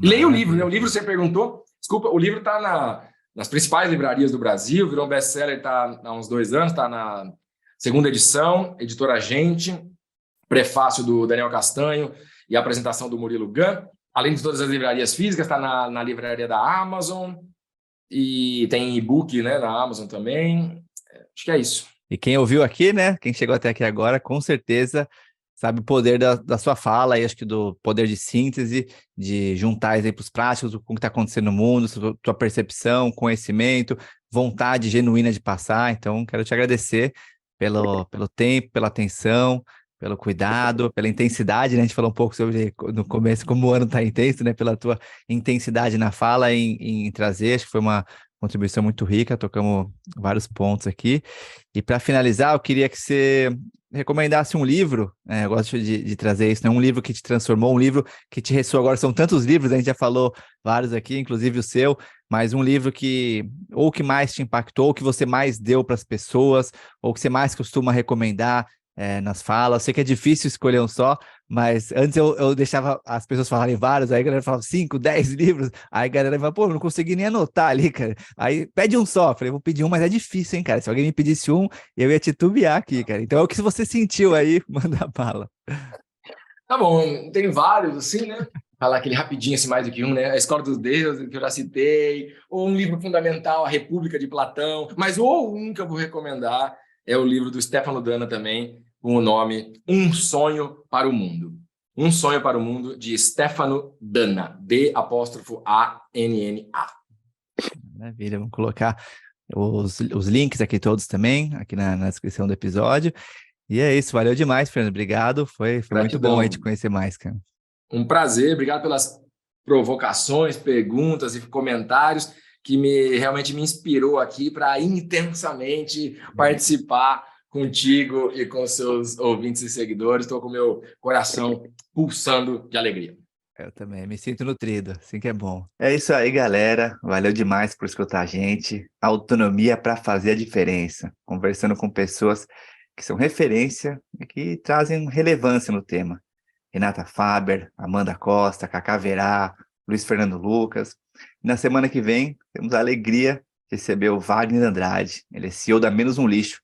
Speaker 1: Leia o livro, né? O livro você perguntou, desculpa, o livro está nas principais livrarias do Brasil, virou um best-seller, está há uns 2 anos, está na 2ª edição, editora Gente, prefácio do Daniel Castanho e a apresentação do Murilo Gun. Além de todas as livrarias físicas, está na livraria da Amazon, e tem e-book, né, na Amazon também. Acho que é isso.
Speaker 2: E quem ouviu aqui, né, quem chegou até aqui agora, com certeza sabe o poder da sua fala e acho que do poder de síntese, de juntar exemplos práticos do que está acontecendo no mundo, sua percepção, conhecimento, vontade genuína de passar. Então, quero te agradecer pelo tempo, pela atenção, pelo cuidado, pela intensidade, né? A gente falou um pouco sobre, no começo, como o ano está intenso, né? Pela tua intensidade na fala em trazer, acho que foi uma contribuição muito rica, tocamos vários pontos aqui. E para finalizar, eu queria que você recomendasse um livro, eu gosto de trazer isso, né? Um livro que te transformou, um livro que te ressoou. Agora são tantos livros, a gente já falou vários aqui, inclusive o seu, mas um livro que ou que mais te impactou, ou que você mais deu para as pessoas, ou que você mais costuma recomendar nas falas. Sei que é difícil escolher um só, mas antes eu deixava as pessoas falarem vários, aí a galera falava 5, 10 livros, aí a galera falava, pô, não consegui nem anotar ali, cara. Aí pede um só, falei, vou pedir um, mas é difícil, hein, cara. Se alguém me pedisse um, eu ia titubear aqui, cara. Então é o que você sentiu aí, manda bala.
Speaker 1: Tá bom, tem vários, assim, né? Falar aquele rapidinho, assim, mais do que um, né? A Escola dos Deuses, que eu já citei, ou um livro fundamental, A República de Platão, mas ou um que eu vou recomendar é o livro do Stefano Dana também, com o nome Um Sonho para o Mundo. Um Sonho para o Mundo, de Stefano Dana, D''A''N''A.
Speaker 2: Maravilha, vamos colocar os links aqui todos também, aqui na descrição do episódio. E é isso, valeu demais, Fernando. Obrigado. Foi muito bom aí te
Speaker 1: Gratidão.
Speaker 2: conhecer mais, cara.
Speaker 1: Um prazer, obrigado pelas provocações, perguntas e comentários que realmente me inspirou aqui para intensamente participar contigo e com seus ouvintes e seguidores. Estou com o meu coração pulsando de alegria.
Speaker 2: Eu também me sinto nutrido, assim que é bom. É isso aí, galera. Valeu demais por escutar a gente. Autonomia para fazer a diferença. Conversando com pessoas que são referência e que trazem relevância no tema. Renata Faber, Amanda Costa, Cacá Verá, Luiz Fernando Lucas. E na semana que vem, temos a alegria de receber o Wagner Andrade. Ele é CEO da Menos um Lixo,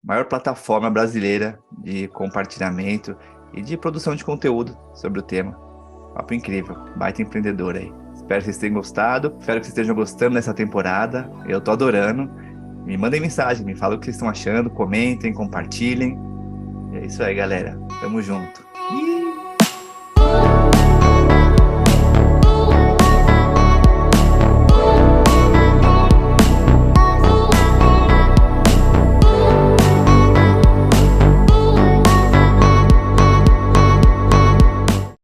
Speaker 2: maior plataforma brasileira de compartilhamento e de produção de conteúdo sobre o tema. Papo incrível, baita empreendedor aí. Espero que vocês tenham gostado, espero que vocês estejam gostando dessa temporada. Eu tô adorando. Me mandem mensagem, me falem o que vocês estão achando, comentem, compartilhem. É isso aí, galera. Tamo junto.